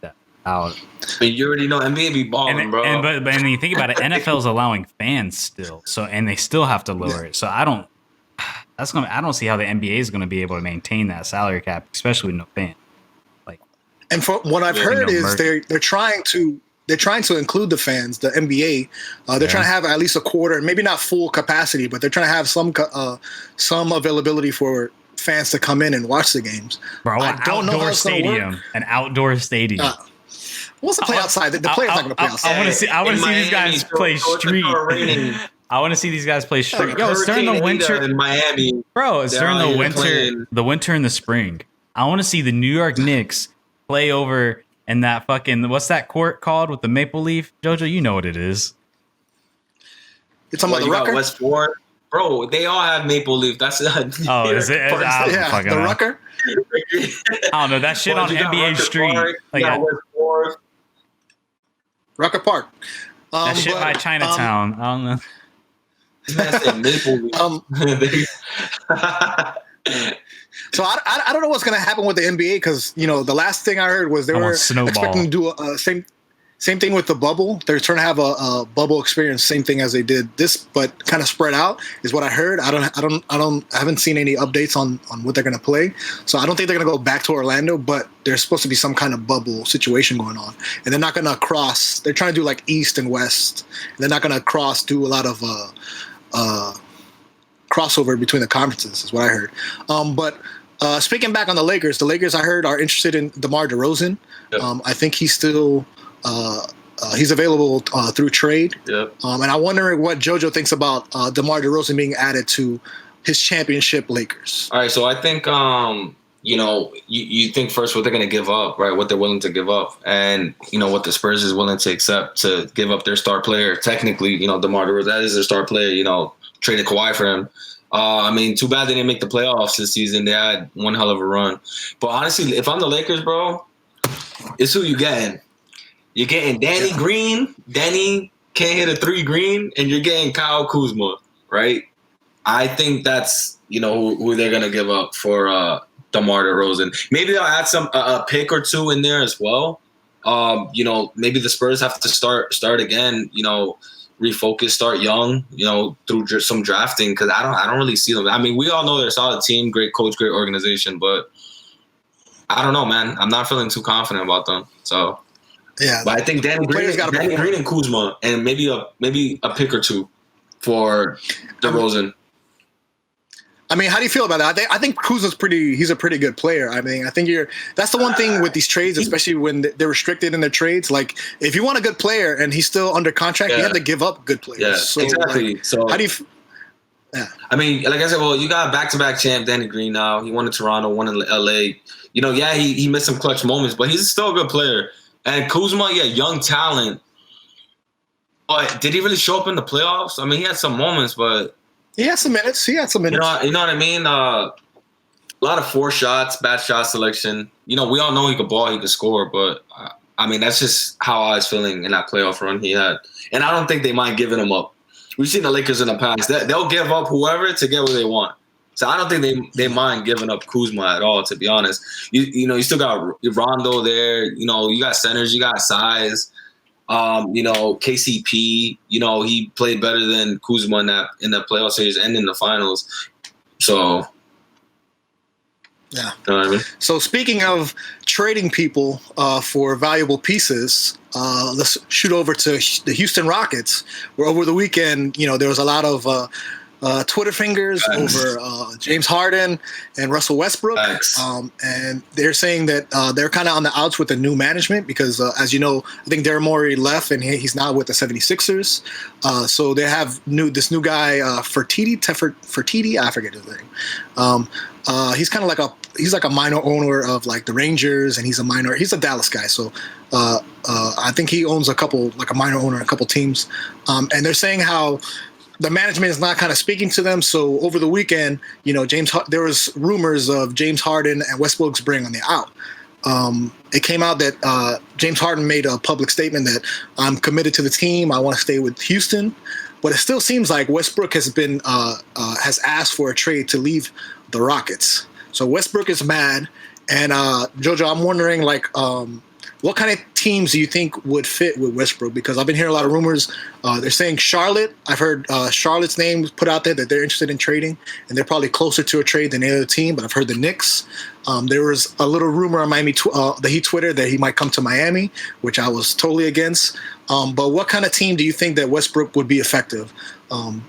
that out. But you already know NBA be balling, bro. But when you think about it, NFL is allowing fans still, and they still have to lower it. So I don't see how the NBA is going to be able to maintain that salary cap, especially with no fans. And from what I've heard is they're trying to include the fans, the NBA. They're trying to have at least a quarter, maybe not full capacity, but they're trying to have some availability for fans to come in and watch the games. Bro, I don't know how it's going to work. An outdoor stadium. What's the play outside? The player's not going to play outside. I want to see these guys play street. I want to see these guys play street. Yo, it's during the winter in Miami. Bro, it's during the winter and the spring. I want to see the New York Knicks play over in that fucking, what's that court called with the maple leaf? Jojo, you know what it is. You're talking about the Rucker? Westbrook. Bro, they all have maple leaf. That's is it? The Rucker? I don't know. That shit on NBA Street. Westbrook. Rucker Park. That shit by Chinatown. I don't know. So I don't know what's going to happen with the NBA because, you know, the last thing I heard was they were expecting to do a same thing with the bubble. They're trying to have a bubble experience, same thing as they did this, but kind of spread out is what I heard. I haven't seen any updates on what they're going to play. So I don't think they're going to go back to Orlando, but there's supposed to be some kind of bubble situation going on. And they're not going to cross. They're trying to do like East and West. And they're not going to do a lot of crossover between the conferences is what I heard. But speaking back on the Lakers I heard are interested in DeMar DeRozan. Yep. I think he's still he's available through trade. Yep. And I wonder what JoJo thinks about DeMar DeRozan being added to his championship Lakers. All right, so I think you think first what they're going to give up, right? What they're willing to give up, and what the Spurs is willing to accept to give up their star player. Technically, DeMar DeRozan, that is their star player. Traded Kawhi for him. I mean, too bad they didn't make the playoffs this season. They had one hell of a run. But honestly, if I'm the Lakers, bro, it's who you getting. You're getting Danny Green. Danny can't hit a 3 green, and you're getting Kyle Kuzma, right? I think that's who they're gonna give up for DeMar DeRozan. Maybe they'll add a pick or two in there as well. Maybe the Spurs have to start again. Refocus, start young. Through some drafting because I don't really see them. I mean, we all know they're a solid team, great coach, great organization, but I don't know, man. I'm not feeling too confident about them. So. Yeah, but I think Danny Green and Kuzma, and maybe a pick or two for DeRozan. I mean, how do you feel about that? I think Kuzma's he's a pretty good player. I mean, I think that's the one thing with these trades, especially when they're restricted in their trades. Like, if you want a good player and he's still under contract, you have to give up good players. Yeah, so, exactly. So how do you? Yeah. I mean, like I said, well, you got back-to-back champ Danny Green now. He won in Toronto, won in LA. He missed some clutch moments, but he's still a good player. And Kuzma, young talent. But did he really show up in the playoffs? I mean, he had some moments, but he had some minutes. You know what I mean? A lot of forced shots, bad shot selection. We all know he could ball, he could score, but I mean, that's just how I was feeling in that playoff run he had. And I don't think they mind giving him up. We've seen the Lakers in the past. They'll give up whoever to get what they want. So I don't think they mind giving up Kuzma at all, to be honest. You still got Rondo there. You got centers, you got size. KCP, he played better than Kuzma in that playoff series and in the finals. So, yeah. You know what I mean? So speaking of trading people for valuable pieces, let's shoot over to the Houston Rockets, where over the weekend, there was a lot of Twitter fingers over James Harden and Russell Westbrook. And they're saying that they're kind of on the outs with the new management because, as you know, I think Daryl Morey left and he's now with the 76ers. So they have this new guy, Fertitti, I forget his name. He's kind of like a minor owner of like the Rangers, and he's a Dallas guy. So I think he owns a minor owner in a couple teams. And they're saying how the management is not kind of speaking to them. So over the weekend, there was rumors of James Harden and Westbrook's bring on the out. It came out that James Harden made a public statement that I'm committed to the team. I want to stay with Houston, but it still seems like Westbrook has asked for a trade to leave the Rockets. So Westbrook is mad, and Jojo, I'm wondering what kind of teams do you think would fit with Westbrook? Because I've been hearing a lot of rumors. They're saying Charlotte. I've heard Charlotte's name put out there that they're interested in trading, and they're probably closer to a trade than any other team. But I've heard the Knicks. There was a little rumor on Miami, the Heat Twitter, that he might come to Miami, which I was totally against. But what kind of team do you think that Westbrook would be effective,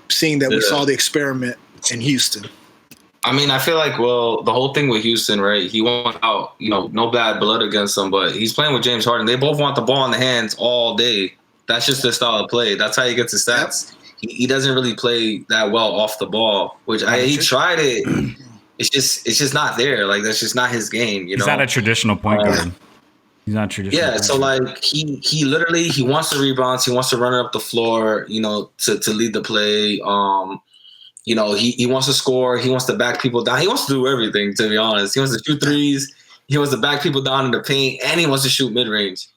seeing that we saw the experiment in Houston? I mean, I feel like, well, the whole thing with Houston, right? He went out, no bad blood against him, but he's playing with James Harden. They both want the ball in the hands all day. That's just their style of play. That's how he gets his stats. He doesn't really play that well off the ball, which he tried it. It's just not there. Like, that's just not his game. He's not a traditional point guard. He's not traditional. Yeah, so like he literally wants the rebounds. He wants to run it up the floor. To lead the play. He wants to score. He wants to back people down. He wants to do everything, to be honest. He wants to shoot threes. He wants to back people down in the paint, and he wants to shoot mid-range.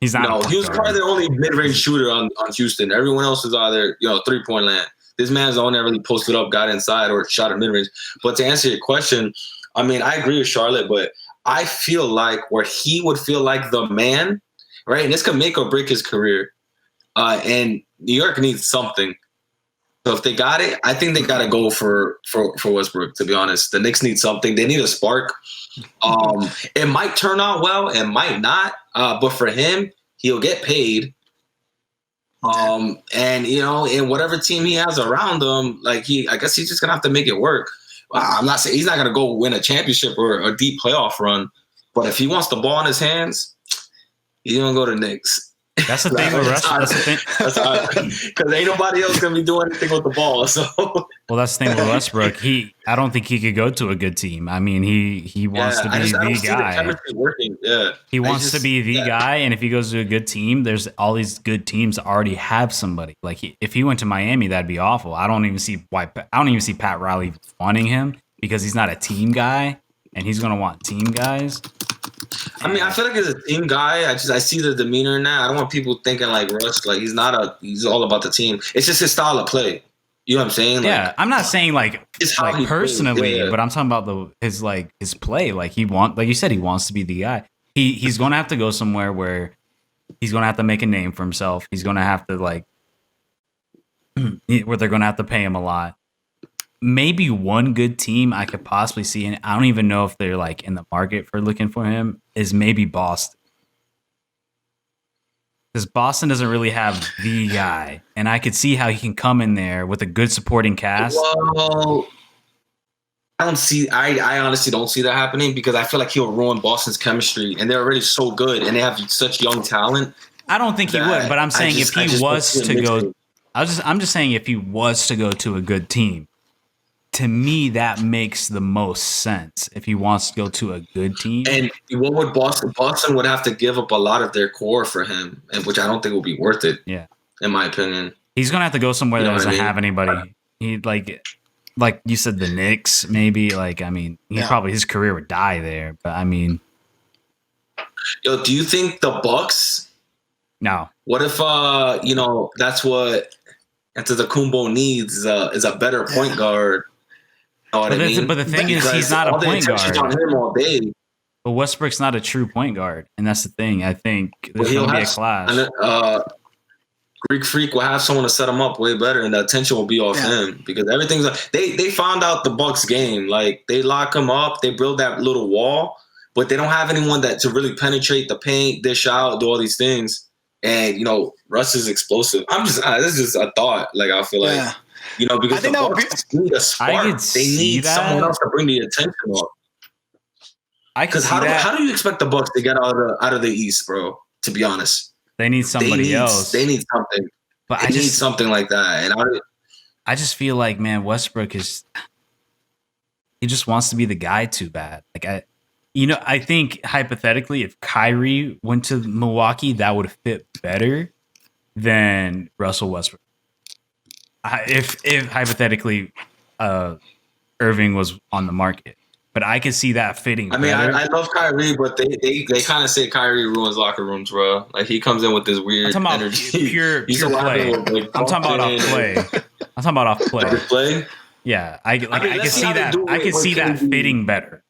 He's not. He was probably the only mid-range shooter on Houston. Everyone else was either, three-point land. This man's the only that really posted up, got inside, or shot at mid-range. But to answer your question, I mean, I agree with Charlotte, but I feel like where he would feel like the man, right? And this could make or break his career. And New York needs something. So if they got it, I think they got to go for Westbrook, to be honest. The Knicks need something. They need a spark. It might turn out well. It might not. But for him, he'll get paid. And, in whatever team he has around him, I guess he's just going to have to make it work. I'm not saying he's not going to go win a championship or a deep playoff run. But if he wants the ball in his hands, he's going to go to Knicks. That's the thing with Westbrook. That's the thing. Because ain't nobody else gonna be doing anything with the ball. So, well, that's the thing with Westbrook. I don't think he could go to a good team. I mean, he wants to be the guy. He wants to be the guy, and if he goes to a good team, there's all these good teams already have somebody. Like if he went to Miami, that'd be awful. I don't even see Pat Riley wanting him because he's not a team guy, and he's gonna want team guys. I mean, I feel like as a team guy, I see the demeanor in that. I don't want people thinking like Russ, like he's all about the team. It's just his style of play. You know what I'm saying? Yeah, I'm not saying like personally, but I'm talking about his play. Like like you said, he wants to be the guy. He's going to have to go somewhere where he's going to have to make a name for himself. He's going to have to where they're going to have to pay him a lot. Maybe one good team I could possibly see, and I don't even know if they're in the market for looking for him, is maybe Boston. Because Boston doesn't really have the guy, and I could see how he can come in there with a good supporting cast. Well, I honestly don't see that happening because I feel like he'll ruin Boston's chemistry, and they're already so good, and they have such young talent. I don't think he would, but I'm saying if he was to go, I'm just saying if he was to go to a good team. To me, that makes the most sense if he wants to go to a good team. And what would Boston? Boston would have to give up a lot of their core for him, and which I don't think will be worth it. Yeah, in my opinion, he's gonna have to go somewhere that doesn't have anybody. He like you said, the Knicks, maybe. Probably his career would die there. But I mean, do you think the Bucks? No. What if that's what Antetokounmpo needs is a better point guard. But the thing is, he's not a point guard. On him all day. But Westbrook's not a true point guard, and that's the thing. I think there's going to be a clash. Greek Freak will have someone to set him up way better, and the attention will be off him because everything's they found out the Bucks game. Like they lock him up, they build that little wall, but they don't have anyone to really penetrate the paint, dish out, do all these things. And Russ is explosive. This is just a thought. I feel like. Yeah. Because the Bucks need a spark. They need someone else to bring the attention up. Because how do you expect the Bucks to get out of the East, bro? To be honest, they need somebody else. They need something. But they need something like that. And I just feel like, man, Westbrook he just wants to be the guy too bad. I think hypothetically, if Kyrie went to Milwaukee, that would fit better than Russell Westbrook. If hypothetically, Irving was on the market, but I could see that fitting. I mean, better. I love Kyrie, but they kind of say Kyrie ruins locker rooms, bro. Like he comes in with this weird energy. Pure play. I'm talking about off play. I'm talking about off play. Play. Yeah, I can see that. I can see that fitting better.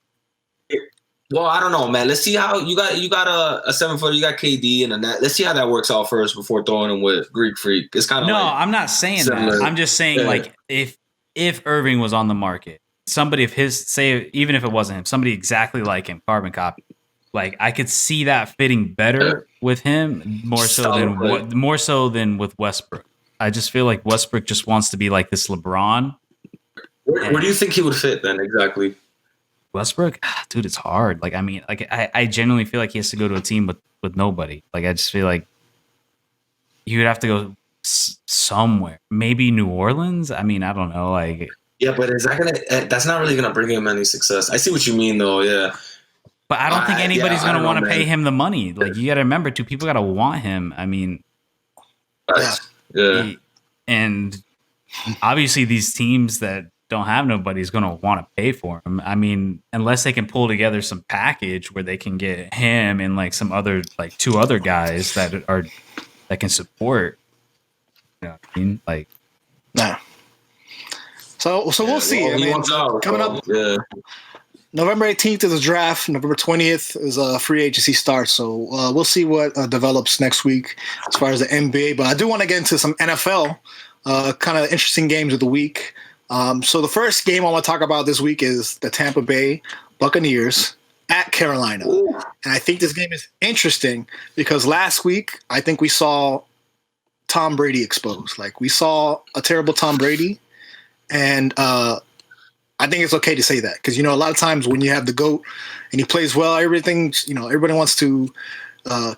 Well, I don't know, man. Let's see how you got a 7-footer, you got KD and a net. Let's see how that works out first before throwing him with Greek Freak. It's kind of No, like I'm not saying similar. that. I'm just saying like if Irving was on the market, somebody of his, say, even if it wasn't him, somebody exactly like him, carbon copy, like I could see that fitting better with him more so than with Westbrook. I just feel like Westbrook just wants to be like this LeBron. Where do you think he would fit then exactly? Westbrook, dude, it's hard. Like, I mean, like I genuinely feel like he has to go to a team with nobody. Like, I just feel like he would have to go somewhere. Maybe New Orleans. I mean, I don't know. Like, yeah, but is that gonna? That's not really gonna bring him any success. I see what you mean, though. Yeah, but I don't think anybody's gonna want to pay him the money. Like, you got to remember, too, people got to want him. I mean, yeah. And obviously, these teams that don't have nobody is going to want to pay for him. I mean, unless they can pull together some package where they can get him and like some other, like 2 other guys that can support. You know what I mean? Like, nah. So we'll see. Well, I mean, coming up, November 18th is a draft. November 20th is a free agency start. So we'll see what develops next week as far as the NBA. But I do want to get into some NFL kind of interesting games of the week. So the first game I want to talk about this week is the Tampa Bay Buccaneers at Carolina. Ooh. And I think this game is interesting because last week I think we saw Tom Brady exposed. Like, we saw a terrible Tom Brady. And I think it's okay to say that because, you know, a lot of times when you have the GOAT and he plays well, everything, you know, everybody wants to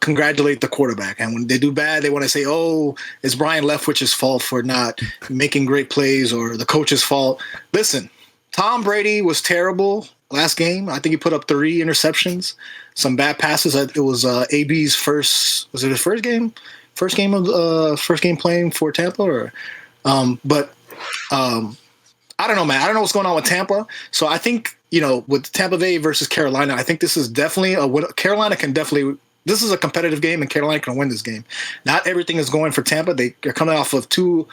congratulate the quarterback. And when they do bad, they want to say, oh, it's Brian Leftwich's fault for not making great plays or the coach's fault. Listen, Tom Brady was terrible last game. I think he put up 3 interceptions, some bad passes. It was AB's first game playing for Tampa or I don't know, man. I don't know what's going on with Tampa. So I think, you know, with Tampa Bay versus Carolina, I think this is definitely a win. Carolina can definitely – this is a competitive game, and Carolina can win this game. Not everything is going for Tampa. They're coming off of two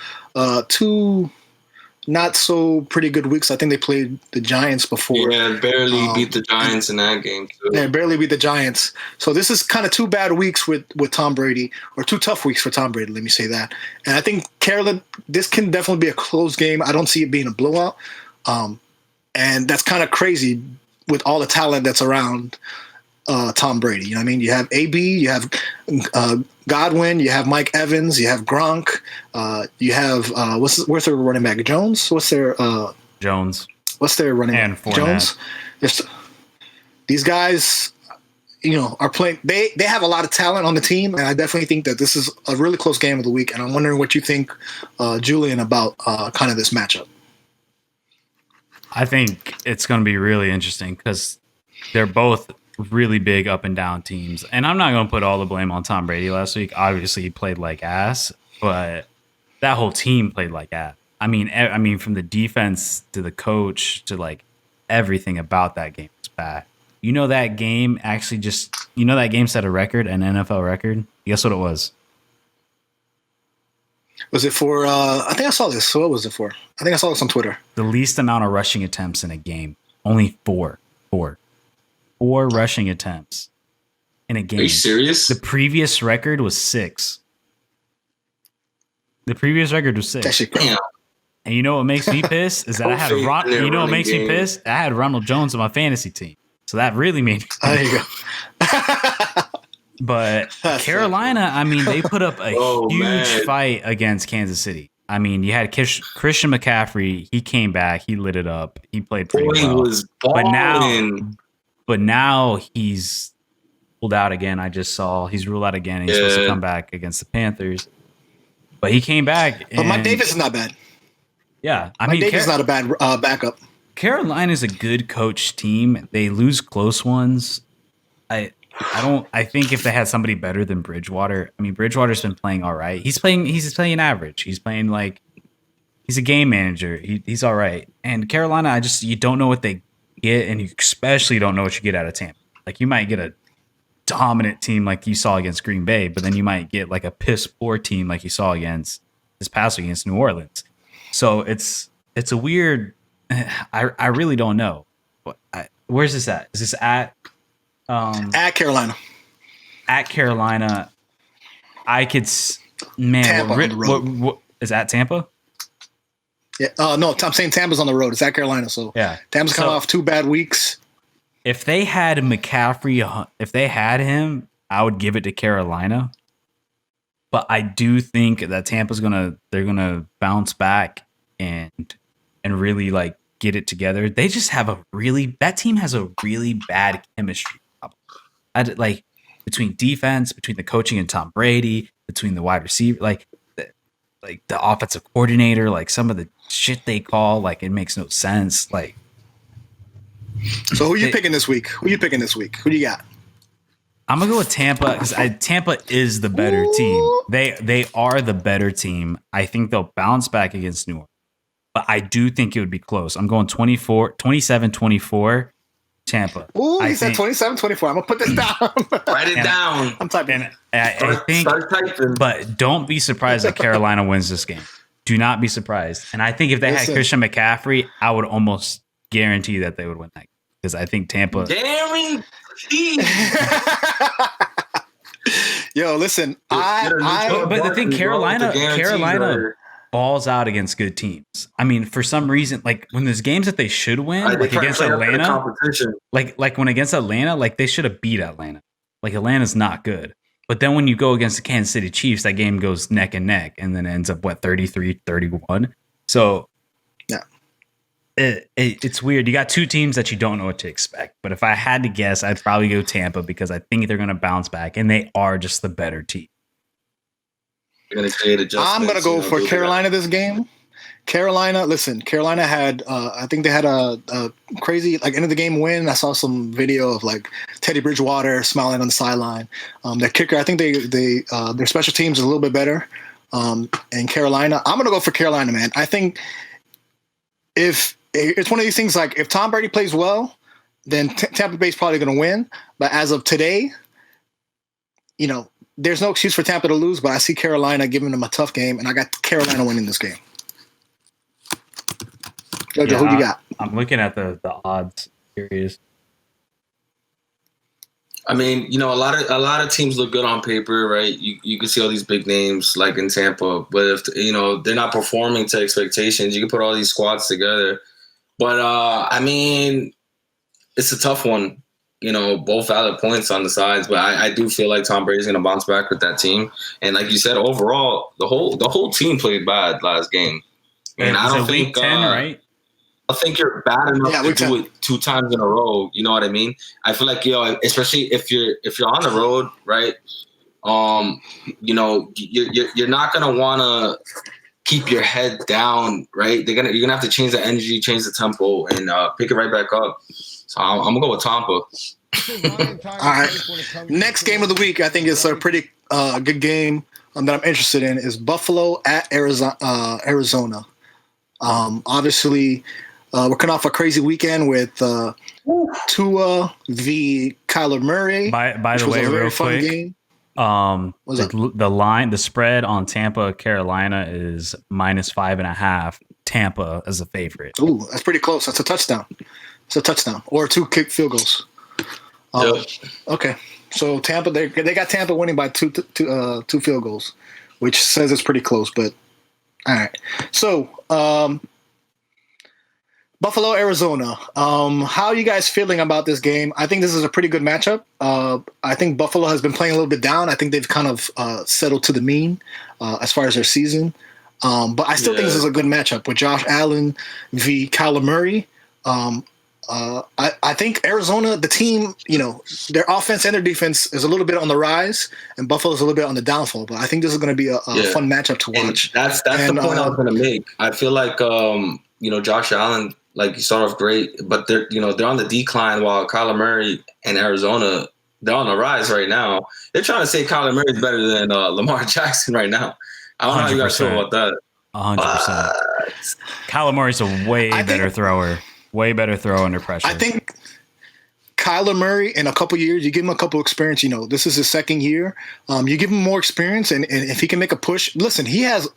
not so pretty good weeks. I think they played the Giants before. Yeah, barely beat the Giants in that game, too. Yeah, barely beat the Giants. So this is kind of 2 bad weeks with Tom Brady, or 2 tough weeks for Tom Brady, let me say that. And I think Carolina, this can definitely be a close game. I don't see it being a blowout. And that's kind of crazy with all the talent that's around Tom Brady. You know what I mean? You have AB, you have Godwin, you have Mike Evans, you have Gronk, you have what's their running back? Jones? What's their Jones? What's their running back? Jones. These guys, you know, are playing. They have a lot of talent on the team, and I definitely think that this is a really close game of the week. And I'm wondering what you think, Julian, about kind of this matchup. I think it's going to be really interesting because they're both really big up and down teams. And I'm not going to put all the blame on Tom Brady last week. Obviously, he played like ass, but that whole team played like ass. I mean, from the defense to the coach to like everything about that game was bad. You know, that game that game set a record, an NFL record. Guess what it was? Was it for, I think I saw this. So what was it for? I think I saw this on Twitter. The least amount of rushing attempts in a game. Only 4 rushing attempts in a game. Are you serious? The previous record was 6. And you know what makes me pissed is that I had me pissed? I had Ronald Jones on my fantasy team. So that really made me there you go. But Carolina, I mean, they put up a huge fight against Kansas City. I mean, you had Christian McCaffrey. He came back. He lit it up. He played pretty well. He was balling. But now he's ruled out again. I just saw he's ruled out again. He's supposed to come back against the Panthers. But he came back. But Mike Davis is not bad. Yeah. Mike Davis is not a bad backup. Carolina's a good coach team. They lose close ones. I think if they had somebody better than Bridgewater, I mean, Bridgewater's been playing all right. He's playing average. He's playing like he's a game manager. He's all right. And Carolina, you don't know what they get, and you especially don't know what you get out of Tampa. Like, you might get a dominant team like you saw against Green Bay, but then you might get like a piss poor team like you saw against this past week against New Orleans. So it's a weird. I really don't know. Where's this at? Is this at At Carolina. At Carolina, I could. Man, Tampa on the road. What is that? Tampa? Yeah. No, I'm saying Tampa's on the road. It's at Carolina, so Yeah. Tampa's coming off 2 bad weeks. If they had McCaffrey, if they had him, I would give it to Carolina. But I do think that they're gonna bounce back and really like get it together. They just have that team has a really bad chemistry problem. Like between defense, between the coaching and Tom Brady, between the wide receiver, like the offensive coordinator, like some of the shit they call, like it makes no sense. Like, so who are you picking this week? Who do you got? I'm gonna go with Tampa because Tampa is the better team. They are the better team. I think they'll bounce back against New Orleans, but I do think it would be close. I'm going 27-24 Tampa. Ooh, he said 27-24. I'm gonna put this down. Write it down. I'm typing. I think, but don't be surprised that Carolina wins this game. Do not be surprised. And I think if they had Christian McCaffrey, I would almost guarantee that they would win that game because I think Tampa. Guarantee. Yo, listen. But the thing, Carolina balls out against good teams. I mean, for some reason, like when there's games that they should win, like against Atlanta, like when against Atlanta, like they should have beat Atlanta. Like Atlanta's not good. But then when you go against the Kansas City Chiefs, that game goes neck and neck and then ends up 33-31. So yeah. It's weird. You got two teams that you don't know what to expect. But if I had to guess, I'd probably go Tampa because I think they're going to bounce back and they are just the better team. You're going to create adjustments. I'm going to go for Carolina this game. Carolina, listen, Carolina had, I think they had a crazy, like, end of the game win. I saw some video of, like, Teddy Bridgewater smiling on the sideline. Their kicker, I think their special teams is a little bit better. And Carolina, I'm going to go for Carolina, man. I think if it's one of these things, like, if Tom Brady plays well, then Tampa Bay's probably going to win. But as of today, you know, there's no excuse for Tampa to lose, but I see Carolina giving them a tough game, and I got Carolina winning this game. Jojo, who you got? I'm looking at the odds. Curious. I mean, you know, a lot of teams look good on paper, right? You can see all these big names like in Tampa, but if you know they're not performing to expectations, you can put all these squads together. But I mean, it's a tough one. You know, both valid points on the sides, but I do feel like Tom Brady's going to bounce back with that team. And like you said, overall, the whole team played bad last game. And I don't think 10, right? I think you're bad enough to do it 2 times in a row. You know what I mean? I feel like, especially if you're on the road, right? You know, you're not gonna want to keep your head down, right? You're gonna have to change the energy, change the tempo, and pick it right back up. So I'm gonna go with Tampa. All right. Next game of the week, I think is a pretty good game that I'm interested in is Buffalo at Arizona. Obviously. We're coming off a crazy weekend with Tua v. Kyler Murray. By the way, real quick, game. The spread on Tampa, Carolina is -5.5. Tampa as a favorite. Ooh, that's pretty close. That's a touchdown. It's a touchdown or 2 kick field goals. Okay, so Tampa, they got Tampa winning by two field goals, which says it's pretty close. But all right, so. Buffalo, Arizona. How are you guys feeling about this game? I think this is a pretty good matchup. I think Buffalo has been playing a little bit down. I think they've kind of settled to the mean as far as their season. But I still think this is a good matchup with Josh Allen v. Kyler Murray. I think Arizona, the team, you know, their offense and their defense is a little bit on the rise, and Buffalo's a little bit on the downfall. But I think this is going to be a fun matchup to watch. And that's the point I was going to make. I feel like, you know, Josh Allen, like, you start off great, but they're on the decline while Kyler Murray and Arizona, they're on the rise right now. They're trying to say Kyler Murray is better than Lamar Jackson right now. I don't know how you guys feel about that. 100%. Kyler Murray's a way better thrower. Way better throw under pressure. I think Kyler Murray in a couple years, you give him a couple experience. This is his second year. You give him more experience, and if he can make a push, listen, he has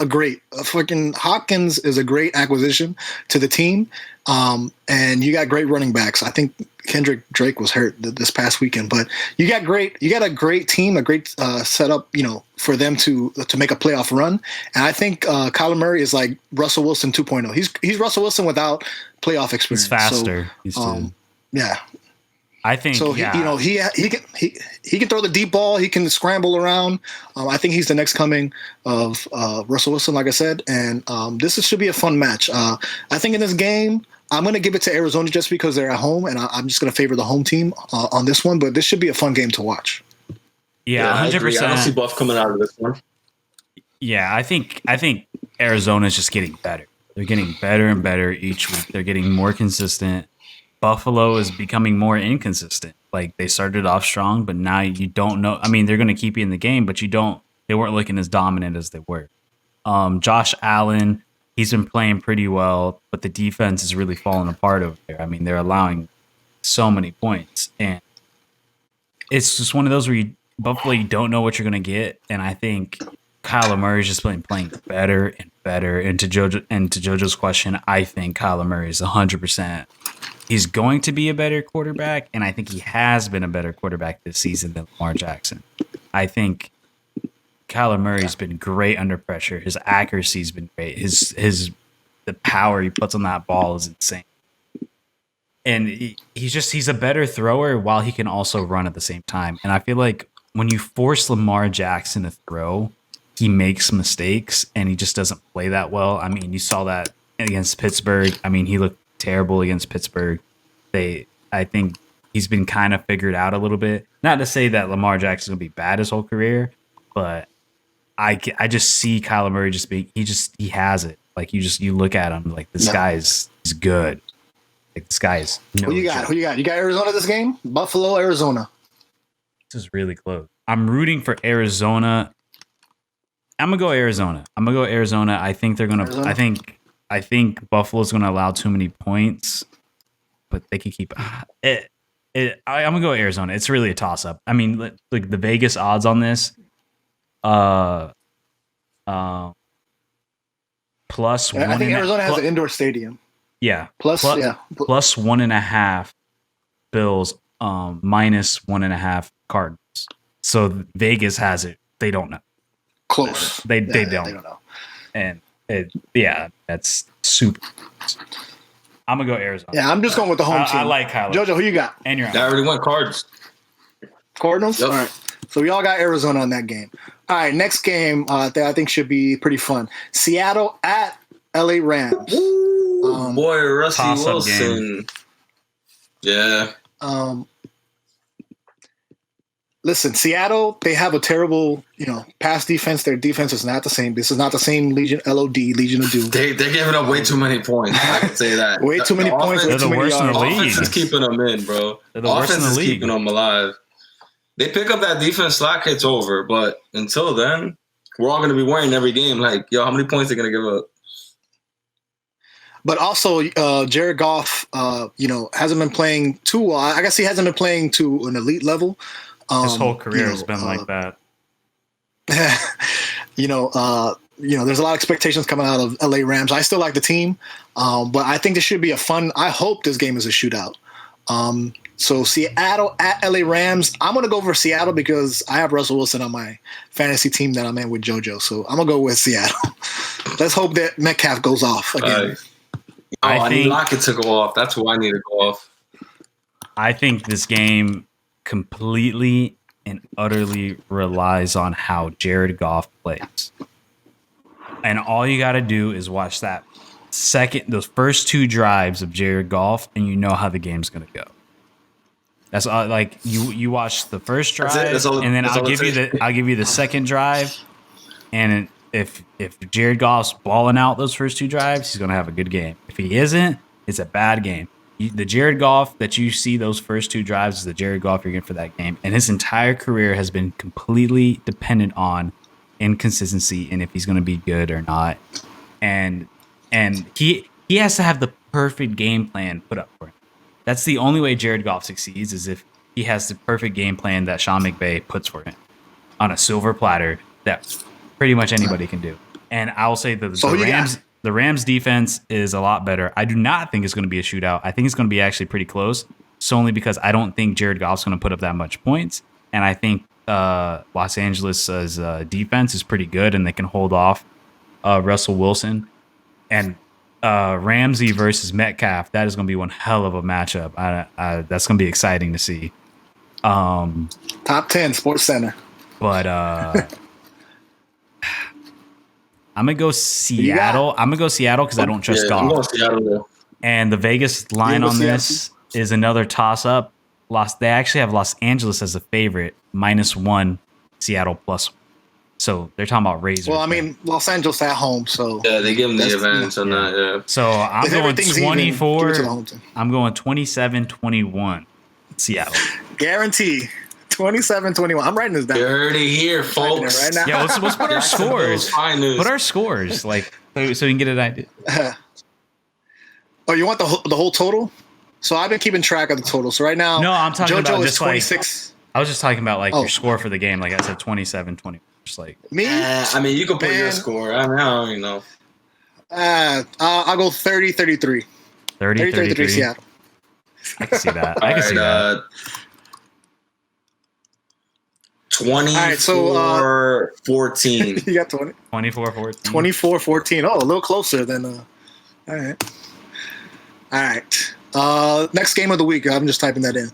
fucking Hopkins is a great acquisition to the team, and you got great running backs. I think Kendrick Drake was hurt this past weekend, but you got a great team, a great setup, for them to make a playoff run. And I think Kyler Murray is like Russell Wilson 2.0. He's Russell Wilson without playoff experience. He's faster. Yeah. I think so. Yeah. He can throw the deep ball. He can scramble around. I think he's the next coming of Russell Wilson, like I said. And this should be a fun match. I think in this game, I'm going to give it to Arizona just because they're at home, and I'm just going to favor the home team on this one. But this should be a fun game to watch. Yeah, 100%. I don't see Buff coming out of this one. Yeah, I think Arizona's just getting better. They're getting better and better each week. They're getting more consistent. Buffalo is becoming more inconsistent. Like, they started off strong, but now you don't know. I mean, they're going to keep you in the game, but they weren't looking as dominant as they were. Josh Allen, he's been playing pretty well, but the defense is really falling apart over there. I mean, they're allowing so many points, and it's just one of those where Buffalo, you don't know what you're going to get, and I think Kyler Murray's just been playing better and better. And to JoJo's question, I think Kyler Murray is 100%. He's going to be a better quarterback, and I think he has been a better quarterback this season than Lamar Jackson. I think Kyler Murray's been great under pressure. His accuracy's been great. The power he puts on that ball is insane. And he's a better thrower while he can also run at the same time. And I feel like when you force Lamar Jackson to throw, he makes mistakes and he just doesn't play that well. I mean, you saw that against Pittsburgh. I mean, he looked terrible against Pittsburgh. I think he's been kind of figured out a little bit. Not to say that Lamar Jackson's going to be bad his whole career, but I just see Kyler Murray he has it. Like, you look at him like this guy's good. Like, this guy's Who you got? You got Arizona this game? Buffalo, Arizona. This is really close. I'm rooting for Arizona. I'm gonna go Arizona. I think they're gonna. Arizona? I think Buffalo's gonna allow too many points, but they can keep it. I'm gonna go Arizona. It's really a toss up. I mean, like the Vegas odds on this, plus one. I think Arizona has an indoor stadium. Yeah. Plus 1.5 Bills, minus 1.5 Cardinals. So Vegas has it. They don't know. Close. They don't know. And that's super. I'm gonna go Arizona. Yeah, I'm just going with the home team. I like Kyler. JoJo, who you got? And you're on. I already went Cards. Cardinals? Yep. All right. So we all got Arizona on that game. All right, next game that I think should be pretty fun. Seattle at LA Rams. Boy, Rusty Wilson. Yeah. Listen, Seattle, they have a terrible, pass defense. Their defense is not the same. This is not the same Legion of Doom. They're giving up way too many points. I can say that. Way too many points. They're the worst in the league. Offense is keeping them in, bro. They're the worst in the league. Keeping them alive. They pick up that defense, slack hits over. But until then, we're all going to be worrying every game. Like, yo, how many points are they going to give up? But also, Jared Goff, hasn't been playing too well. I guess he hasn't been playing to an elite level. His whole career has been like that. There's a lot of expectations coming out of LA Rams. I still like the team, but I think this should be a fun. I hope this game is a shootout. So Seattle at LA Rams. I'm gonna go for Seattle because I have Russell Wilson on my fantasy team that I'm in with JoJo. So I'm gonna go with Seattle. Let's hope that Metcalf goes off again. I need Lockett to go off. That's who I need to go off. I think this game completely and utterly relies on how Jared Goff plays. And all you got to do is watch those first two drives of Jared Goff, and you know how the game's going to go. That's all. Like, you watch the first drive, and then I'll give you the second drive, and if Jared Goff's balling out those first two drives, he's going to have a good game. If he isn't, it's a bad game. The Jared Goff that you see those first two drives is the Jared Goff you're getting for that game. And his entire career has been completely dependent on inconsistency and if he's going to be good or not. And he has to have the perfect game plan put up for him. That's the only way Jared Goff succeeds is if he has the perfect game plan that Sean McVay puts for him on a silver platter that pretty much anybody can do. And I'll say the Rams defense is a lot better. I do not think it's going to be a shootout. I think it's going to be actually pretty close, solely because I don't think Jared Goff's going to put up that much points. And I think Los Angeles' defense is pretty good, and they can hold off Russell Wilson. And Ramsey versus Metcalf, that is going to be one hell of a matchup. That's going to be exciting to see. Top 10 Sports Center. But I'm going to go Seattle. I'm going to go Seattle because I don't trust Goff. I'm going Seattle. And the Vegas line on this is another toss-up. They actually have Los Angeles as a favorite, -1, Seattle +1. So they're talking about razor. Well, I mean, Los Angeles at home, so yeah, they give them the advantage on that. Yeah. So I'm going 24. I'm going 27-21, Seattle. Guarantee 27-21. I'm writing this down. You heard it here, folks. Right now. Yeah, let's put our scores. Put our scores, like so we can get an idea. Oh, you want the whole total? So I've been keeping track of the total. So right now, no, I'm talking about just 26. I was just talking about your score for the game. Like I said, 27-20. Just like me. I mean, you can put your score. I don't even know. I'll go 30-33. 30-33 Seattle. I can see that. I can see that. 24-14. You got 20. 24-14. 24-14. Oh, a little closer than. All right. Next game of the week. I'm just typing that in.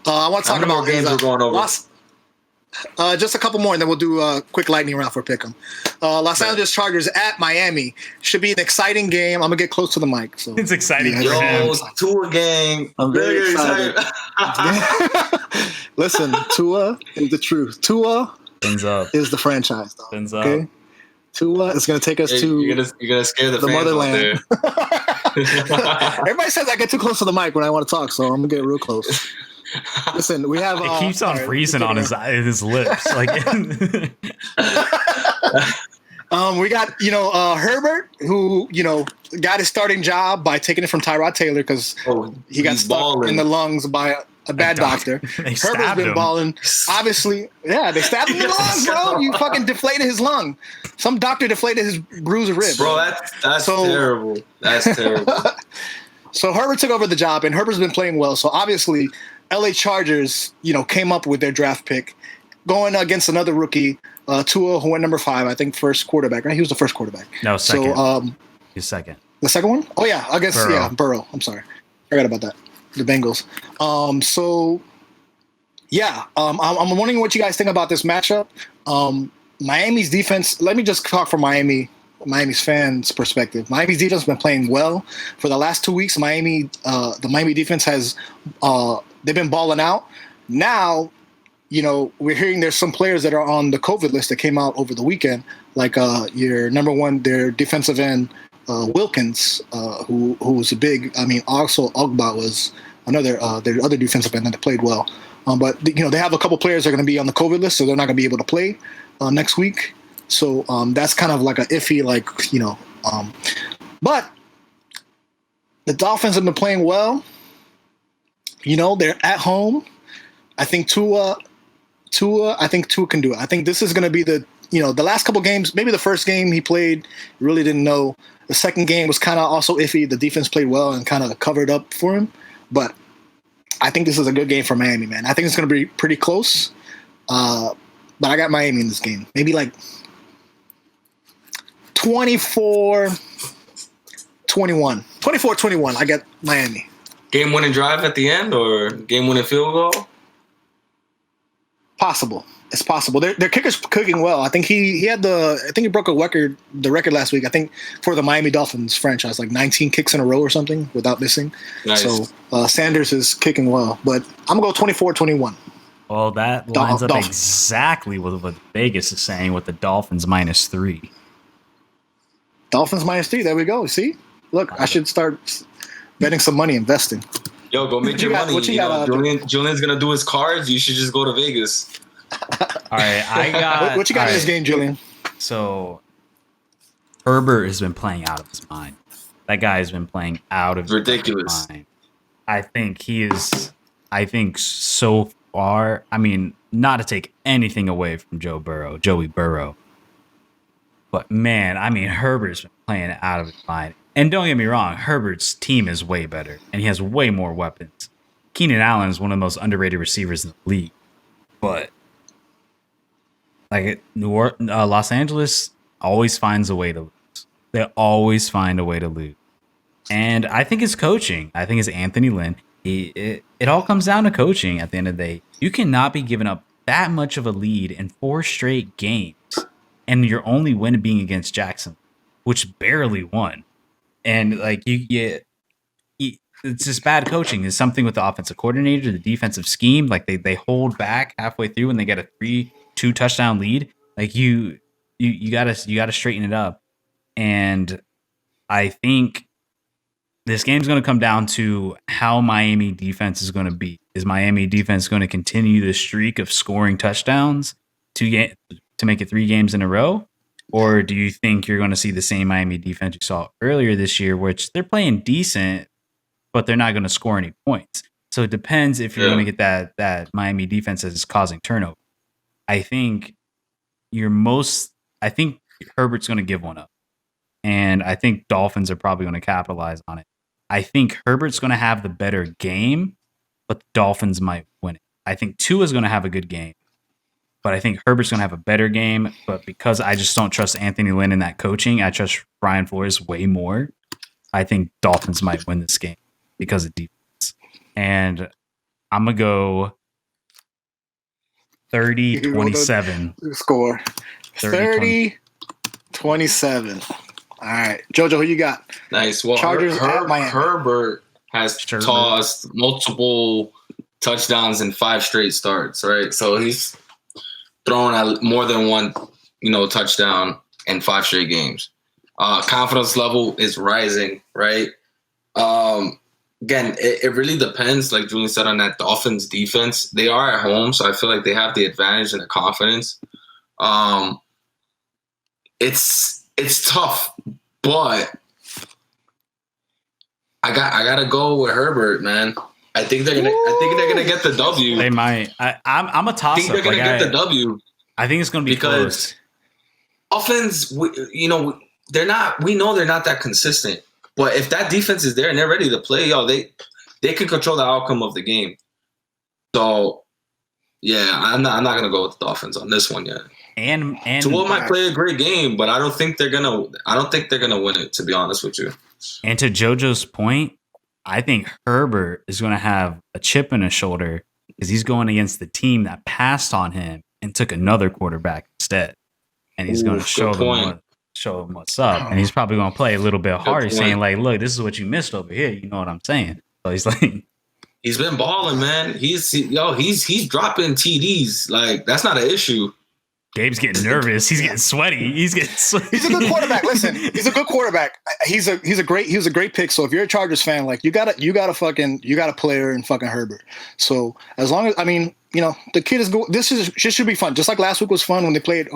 I want to talk about games we're going over. Just a couple more, and then we'll do a quick lightning round for Pick'em. Los Angeles Chargers at Miami should be an exciting game. I'm gonna get close to the mic. So it's exciting. Tua game. I'm very excited. Listen, Tua is the truth. Tua is the franchise, dog. Okay? Tua is gonna take us to. You're gonna scare the motherland. Everybody says I get too close to the mic when I want to talk, so I'm gonna get real close. Listen, we have. It keeps on freezing on his lips, like. We got Herbert, who got his starting job by taking it from Tyrod Taylor because he got stuck in the lungs by a bad doctor. Herbert's been balling. Obviously, yeah, they stabbed him in the lungs, bro. You fucking deflated his lung. Some doctor deflated his bruised rib. Bro, that's terrible. That's terrible. So Herbert took over the job, and Herbert's been playing well. So obviously, LA Chargers, came up with their draft pick, going against another rookie, Tua, who went number 5, I think, first quarterback. Right? He was the first quarterback. No, second. So, he's second. The second one? Oh yeah, I guess Burrow. I'm sorry, forgot about that. The Bengals. I'm wondering what you guys think about this matchup. Miami's defense. Let me just talk from Miami's fans' perspective. Miami's defense has been playing well for the last 2 weeks. The Miami defense has they've been balling out. Now, we're hearing there's some players that are on the COVID list that came out over the weekend, like your number one, their defensive end, Wilkins, who was a big. I mean, also Ogba was another their other defensive end that played well. But they have a couple players that are going to be on the COVID list, so they're not going to be able to play next week. So that's kind of like a iffy, but the Dolphins have been playing well. They're at home. I think Tua can do it. I think this is going to be the last couple games, maybe the first game he played, really didn't know. The second game was kind of also iffy. The defense played well and kind of covered up for him. But I think this is a good game for Miami, man. I think it's going to be pretty close. But I got Miami in this game. Maybe 24-21. 24-21. I got Miami. Game-winning drive at the end or game-winning field goal? Possible. It's possible. Their kicker's cooking well. I think he broke the record last week. I think for the Miami Dolphins franchise, 19 kicks in a row or something without missing. Nice. So Sanders is kicking well. But I'm gonna go 24-21. Well, that lines up exactly with what Vegas is saying with the Dolphins -3. Dolphins -3. There we go. See, look, I should start betting some money, investing. Yo, go make your money. Julian's gonna do his cards. You should just go to Vegas. All right, I got. What you got in this game, Julian? So, Herbert has been playing out of his mind. That guy has been playing out of his mind. I think he is. I think so far. I mean, not to take anything away from Joey Burrow, but man, I mean, Herbert's been playing out of his mind. And don't get me wrong, Herbert's team is way better, and he has way more weapons. Keenan Allen is one of the most underrated receivers in the league, but like Los Angeles always finds a way to lose. They always find a way to lose. And I think it's coaching. I think it's Anthony Lynn. It all comes down to coaching at the end of the day. You cannot be giving up that much of a lead in 4 straight games, and your only win being against Jackson, which barely won. And like it's just bad coaching. It's something with the offensive coordinator, the defensive scheme. Like they hold back halfway through and they get a 3-2 touchdown lead. Like you gotta straighten it up. And I think this game's going to come down to how Miami defense is going to be. Is Miami defense going to continue the streak of scoring touchdowns to make it 3 games in a row? Or do you think you're going to see the same Miami defense you saw earlier this year, which they're playing decent, but they're not going to score any points? So it depends if you're going to get that Miami defense that is causing turnover. I think Herbert's going to give one up. And I think Dolphins are probably going to capitalize on it. I think Herbert's going to have the better game, but the Dolphins might win it. I think Tua is going to have a good game, but I think Herbert's going to have a better game. But because I just don't trust Anthony Lynn in that coaching, I trust Brian Flores way more. I think Dolphins might win this game because of defense. And I'm going to go 30-27. Score 30-27. All right, JoJo, who you got? Nice. Well, Chargers at Miami. Herbert has tossed multiple touchdowns in 5 straight starts, right? So he's thrown at more than one, touchdown in 5 straight games. Confidence level is rising, right? Again, it really depends, like Julian said, on that Dolphins defense. They are at home, so I feel like they have the advantage and the confidence. It's tough, but I gotta go with Herbert, man. I think they're gonna get the W. They might. I'm a toss-up. I think they're gonna get the W. I think it's gonna be because close. Offense, they're not. We know they're not that consistent. But if that defense is there and they're ready to play, they can control the outcome of the game. So, yeah, I'm not gonna go with the Dolphins on this one yet. And Tua might play a great game, but I don't think they're gonna win it, to be honest with you. And to JoJo's point, I think Herbert is gonna have a chip in his shoulder because he's going against the team that passed on him and took another quarterback instead. And he's gonna show them what's up. And he's probably gonna play a little bit harder, saying like, "Look, this is what you missed over here." You know what I'm saying? So he's like, he's been balling, man. He's dropping TDs. Like that's not an issue. Gabe's getting nervous. He's getting sweaty. He's a good quarterback. Listen, he's a good quarterback. He was a great pick. So if you're a Chargers fan, like you got a player in fucking Herbert. So as long as the kid is good. This should be fun. Just like last week was fun when they played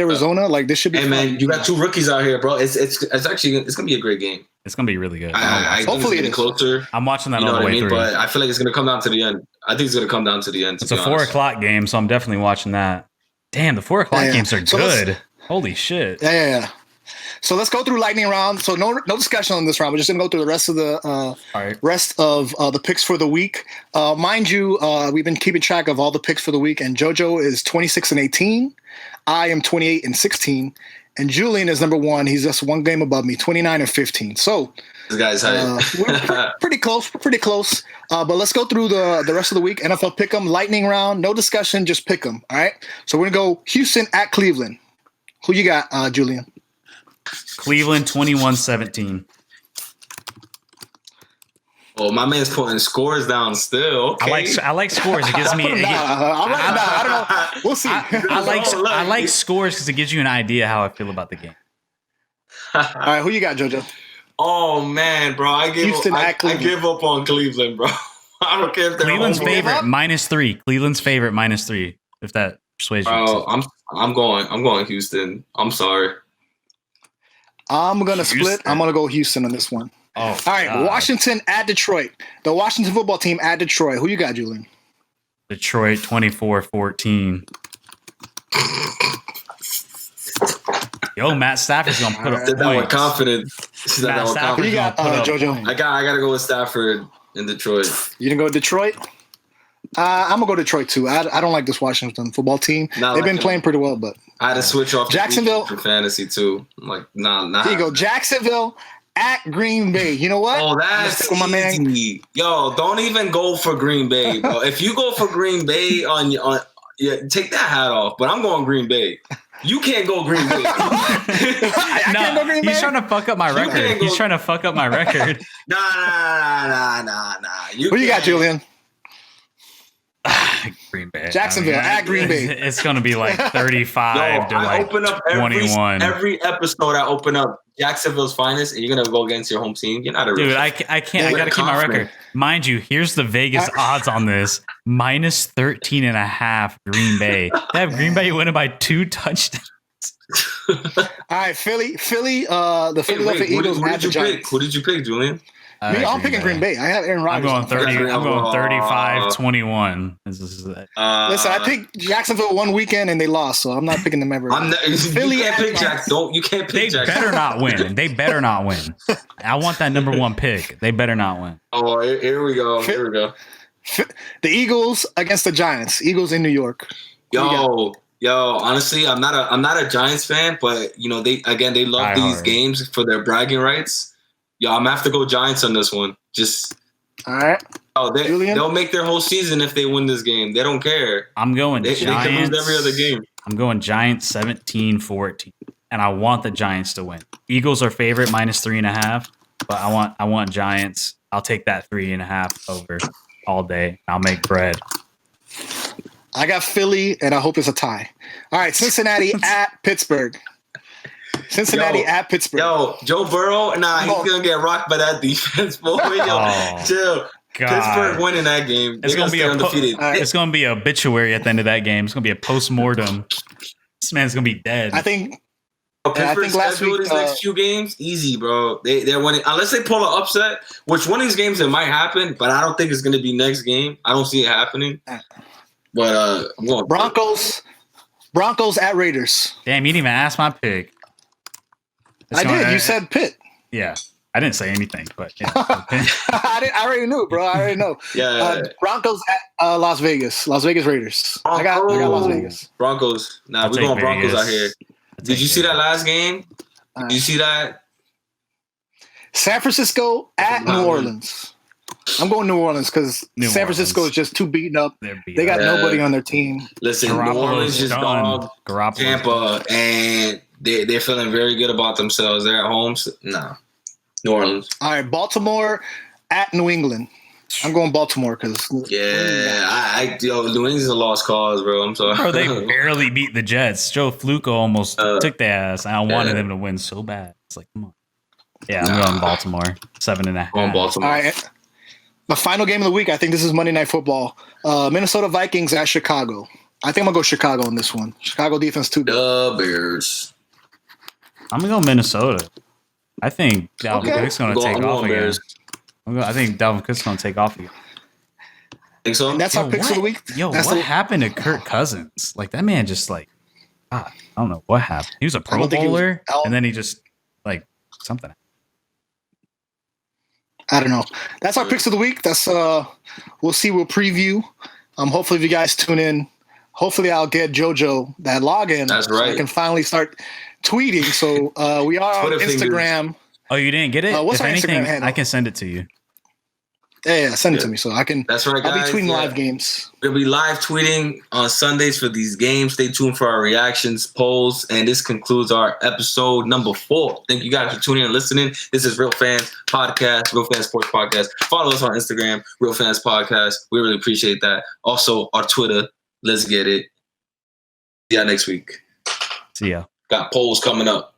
Arizona. Like this should be. Hey fun. Man, you got 2 rookies out here, bro. It's gonna be a great game. It's gonna be really good. I hopefully it's closer. I'm watching that all the way through. But I feel like it's gonna come down to the end. I think it's gonna come down to the end. It's a 4:00 game, so I'm definitely watching that. Damn, the 4:00 games are good. Holy shit. Yeah. So let's go through lightning round. So no discussion on this round. We're just gonna go through the rest of the the picks for the week. Mind you, we've been keeping track of all the picks for the week, and JoJo is 26-18. I am 28-16, and Julian is number 1. He's just 1 game above me, 29-15. So this guy's we're pretty close. But let's go through the rest of the week. NFL pick'em, lightning round, no discussion, just pick'em. All right. So we're gonna go Houston at Cleveland. Who you got, Julian? Cleveland 21-17. Oh, my man's putting scores down still. Okay. I like scores. It gives me. I don't know. We'll see. I like scores because it gives you an idea how I feel about the game. All right, who you got, JoJo? Oh man, bro, I give up on Cleveland, bro. I don't care if they're Cleveland's favorite -3. Cleveland's favorite -3. If that persuades you. I'm going Houston. I'm sorry. I'm gonna split. I'm gonna go Houston on this one. Oh, All right, God. Washington at Detroit. The Washington football team at Detroit. Who you got, Julian? Detroit 24-14. Yo, Matt Stafford's gonna put up Said that with points. confidence. Said that Matt with Stafford's Who you confidence. got, gonna put up JoJo? points. I gotta go with Stafford in Detroit. You didn't go with Detroit? I'm gonna go Detroit too. I don't like this Washington football team. Not They've like been them. playing pretty well, but I had to switch off Jacksonville for fantasy too. I'm like, nah. here you go. Jacksonville at Green Bay. You know what? Oh, I'm gonna that's stick with my man. easy. Yo, don't even go for Green Bay, bro. If you go for Green Bay yeah, take that hat off. But I'm going Green Bay. You can't go Green Bay. I can't go Green Bay. He's trying to fuck up my record. can't go- He's trying to fuck up my record. Nah. Who you got, Julian? Green Bay. Jacksonville at Green Bay. It's going to be like 35 Yo, to I like open up 21. every episode. I open up Jacksonville's finest, and you're gonna go against your home team. You're not a real Dude, fan. I can't. I got to keep my record. Mind you, here's the Vegas odds on this. Minus 13.5 Green Bay. They have Green Bay winning by 2 touchdowns. All right, Philly. The Philadelphia Eagles at the Giants. Who did you pick, Julian? I'm picking Green Bay. I have Aaron I'm Rodgers. going 30. I'm going Oh. 35-21. Listen, I picked Jacksonville one weekend and they lost, so I'm not picking them ever. You can't pick Jack. You can't They pick Jack. better not win. They better not win. I want that number 1 pick. They better not win. Oh, here we go. The Eagles against the Giants. Eagles in New York. Yo. Honestly, I'm not a Giants fan, but they love these games for their bragging rights. Yo, I'm gonna have to go Giants on this one. Just all right. They'll make their whole season if they win this game. They don't care. I'm going They Giants. can lose every other game. I'm going Giants 17-14, and I want the Giants to win. Eagles are favorite minus 3.5, but I want Giants. I'll take that 3.5 over all day. I'll make bread. I got Philly, and I hope it's a tie. All right, Cincinnati at Pittsburgh. At Pittsburgh. Yo, Joe Burrow, he's gonna get rocked by that defense, boy. Chill. God. Pittsburgh winning that game. It's gonna be undefeated. It's gonna be a obituary at the end of that game. It's gonna be a post-mortem. This man's gonna be dead. I think Pittsburgh's last schedule week these next few games easy, bro. They're winning unless they pull an upset. Which one of these games it might happen, but I don't think it's gonna be next game. I don't see it happening. But I'm going Broncos at Raiders. Damn, you didn't even ask my pick. I did. You said Pitt. Yeah. I didn't say anything, but yeah. I already knew, bro. I already know. Yeah. Broncos at Las Vegas. Las Vegas Raiders. I got Las Vegas. Broncos. Nah, we're going Broncos out here. Did you see that last game? Did you see that? San Francisco at New Orleans. I'm going New Orleans because San Francisco is just too beaten up. They got nobody on their team. Listen, New Orleans just dogged Tampa, and they're feeling very good about themselves. They're at home. So, no. New Orleans. All right, Baltimore at New England. I'm going Baltimore because New England's a lost cause, bro. I'm sorry. Bro, they barely beat the Jets. Joe Flacco almost took their ass. I wanted them to win so bad. It's like, come on. Yeah, I'm going Baltimore. 7.5. Going Baltimore. All right. The final game of the week, I think this is Monday Night Football. Minnesota Vikings at Chicago. I think I'm going to go Chicago on this one. Chicago defense too good. The Bears. I'm going to go Minnesota. I think Dalvin Cook's going to take off again. I think Dalvin Cook's going to take off again. Think so? And that's our picks of the week. What happened to Kirk Cousins? Like, that man just God, I don't know what happened. He was a Pro Bowler, and then he just, something. I don't know. That's our picks of the week. That's we'll see. We'll preview. Hopefully, if you guys tune in, hopefully I'll get JoJo that login. That's right. So I can finally start tweeting. So we are on Instagram. Fingers. Oh, you didn't get it? What's if our anything, Instagram handle? I can send it to you. Yeah, send it to me so I can. That's right, guys. I'll be tweeting live games. We'll be live tweeting on Sundays for these games. Stay tuned for our reactions, polls, and this concludes our episode number 4. Thank you guys for tuning in and listening. This is Real Fans Podcast, Real Fans Sports Podcast. Follow us on Instagram, Real Fans Podcast. We really appreciate that. Also, our Twitter. Let's get it. See y'all next week. See ya. Got polls coming up.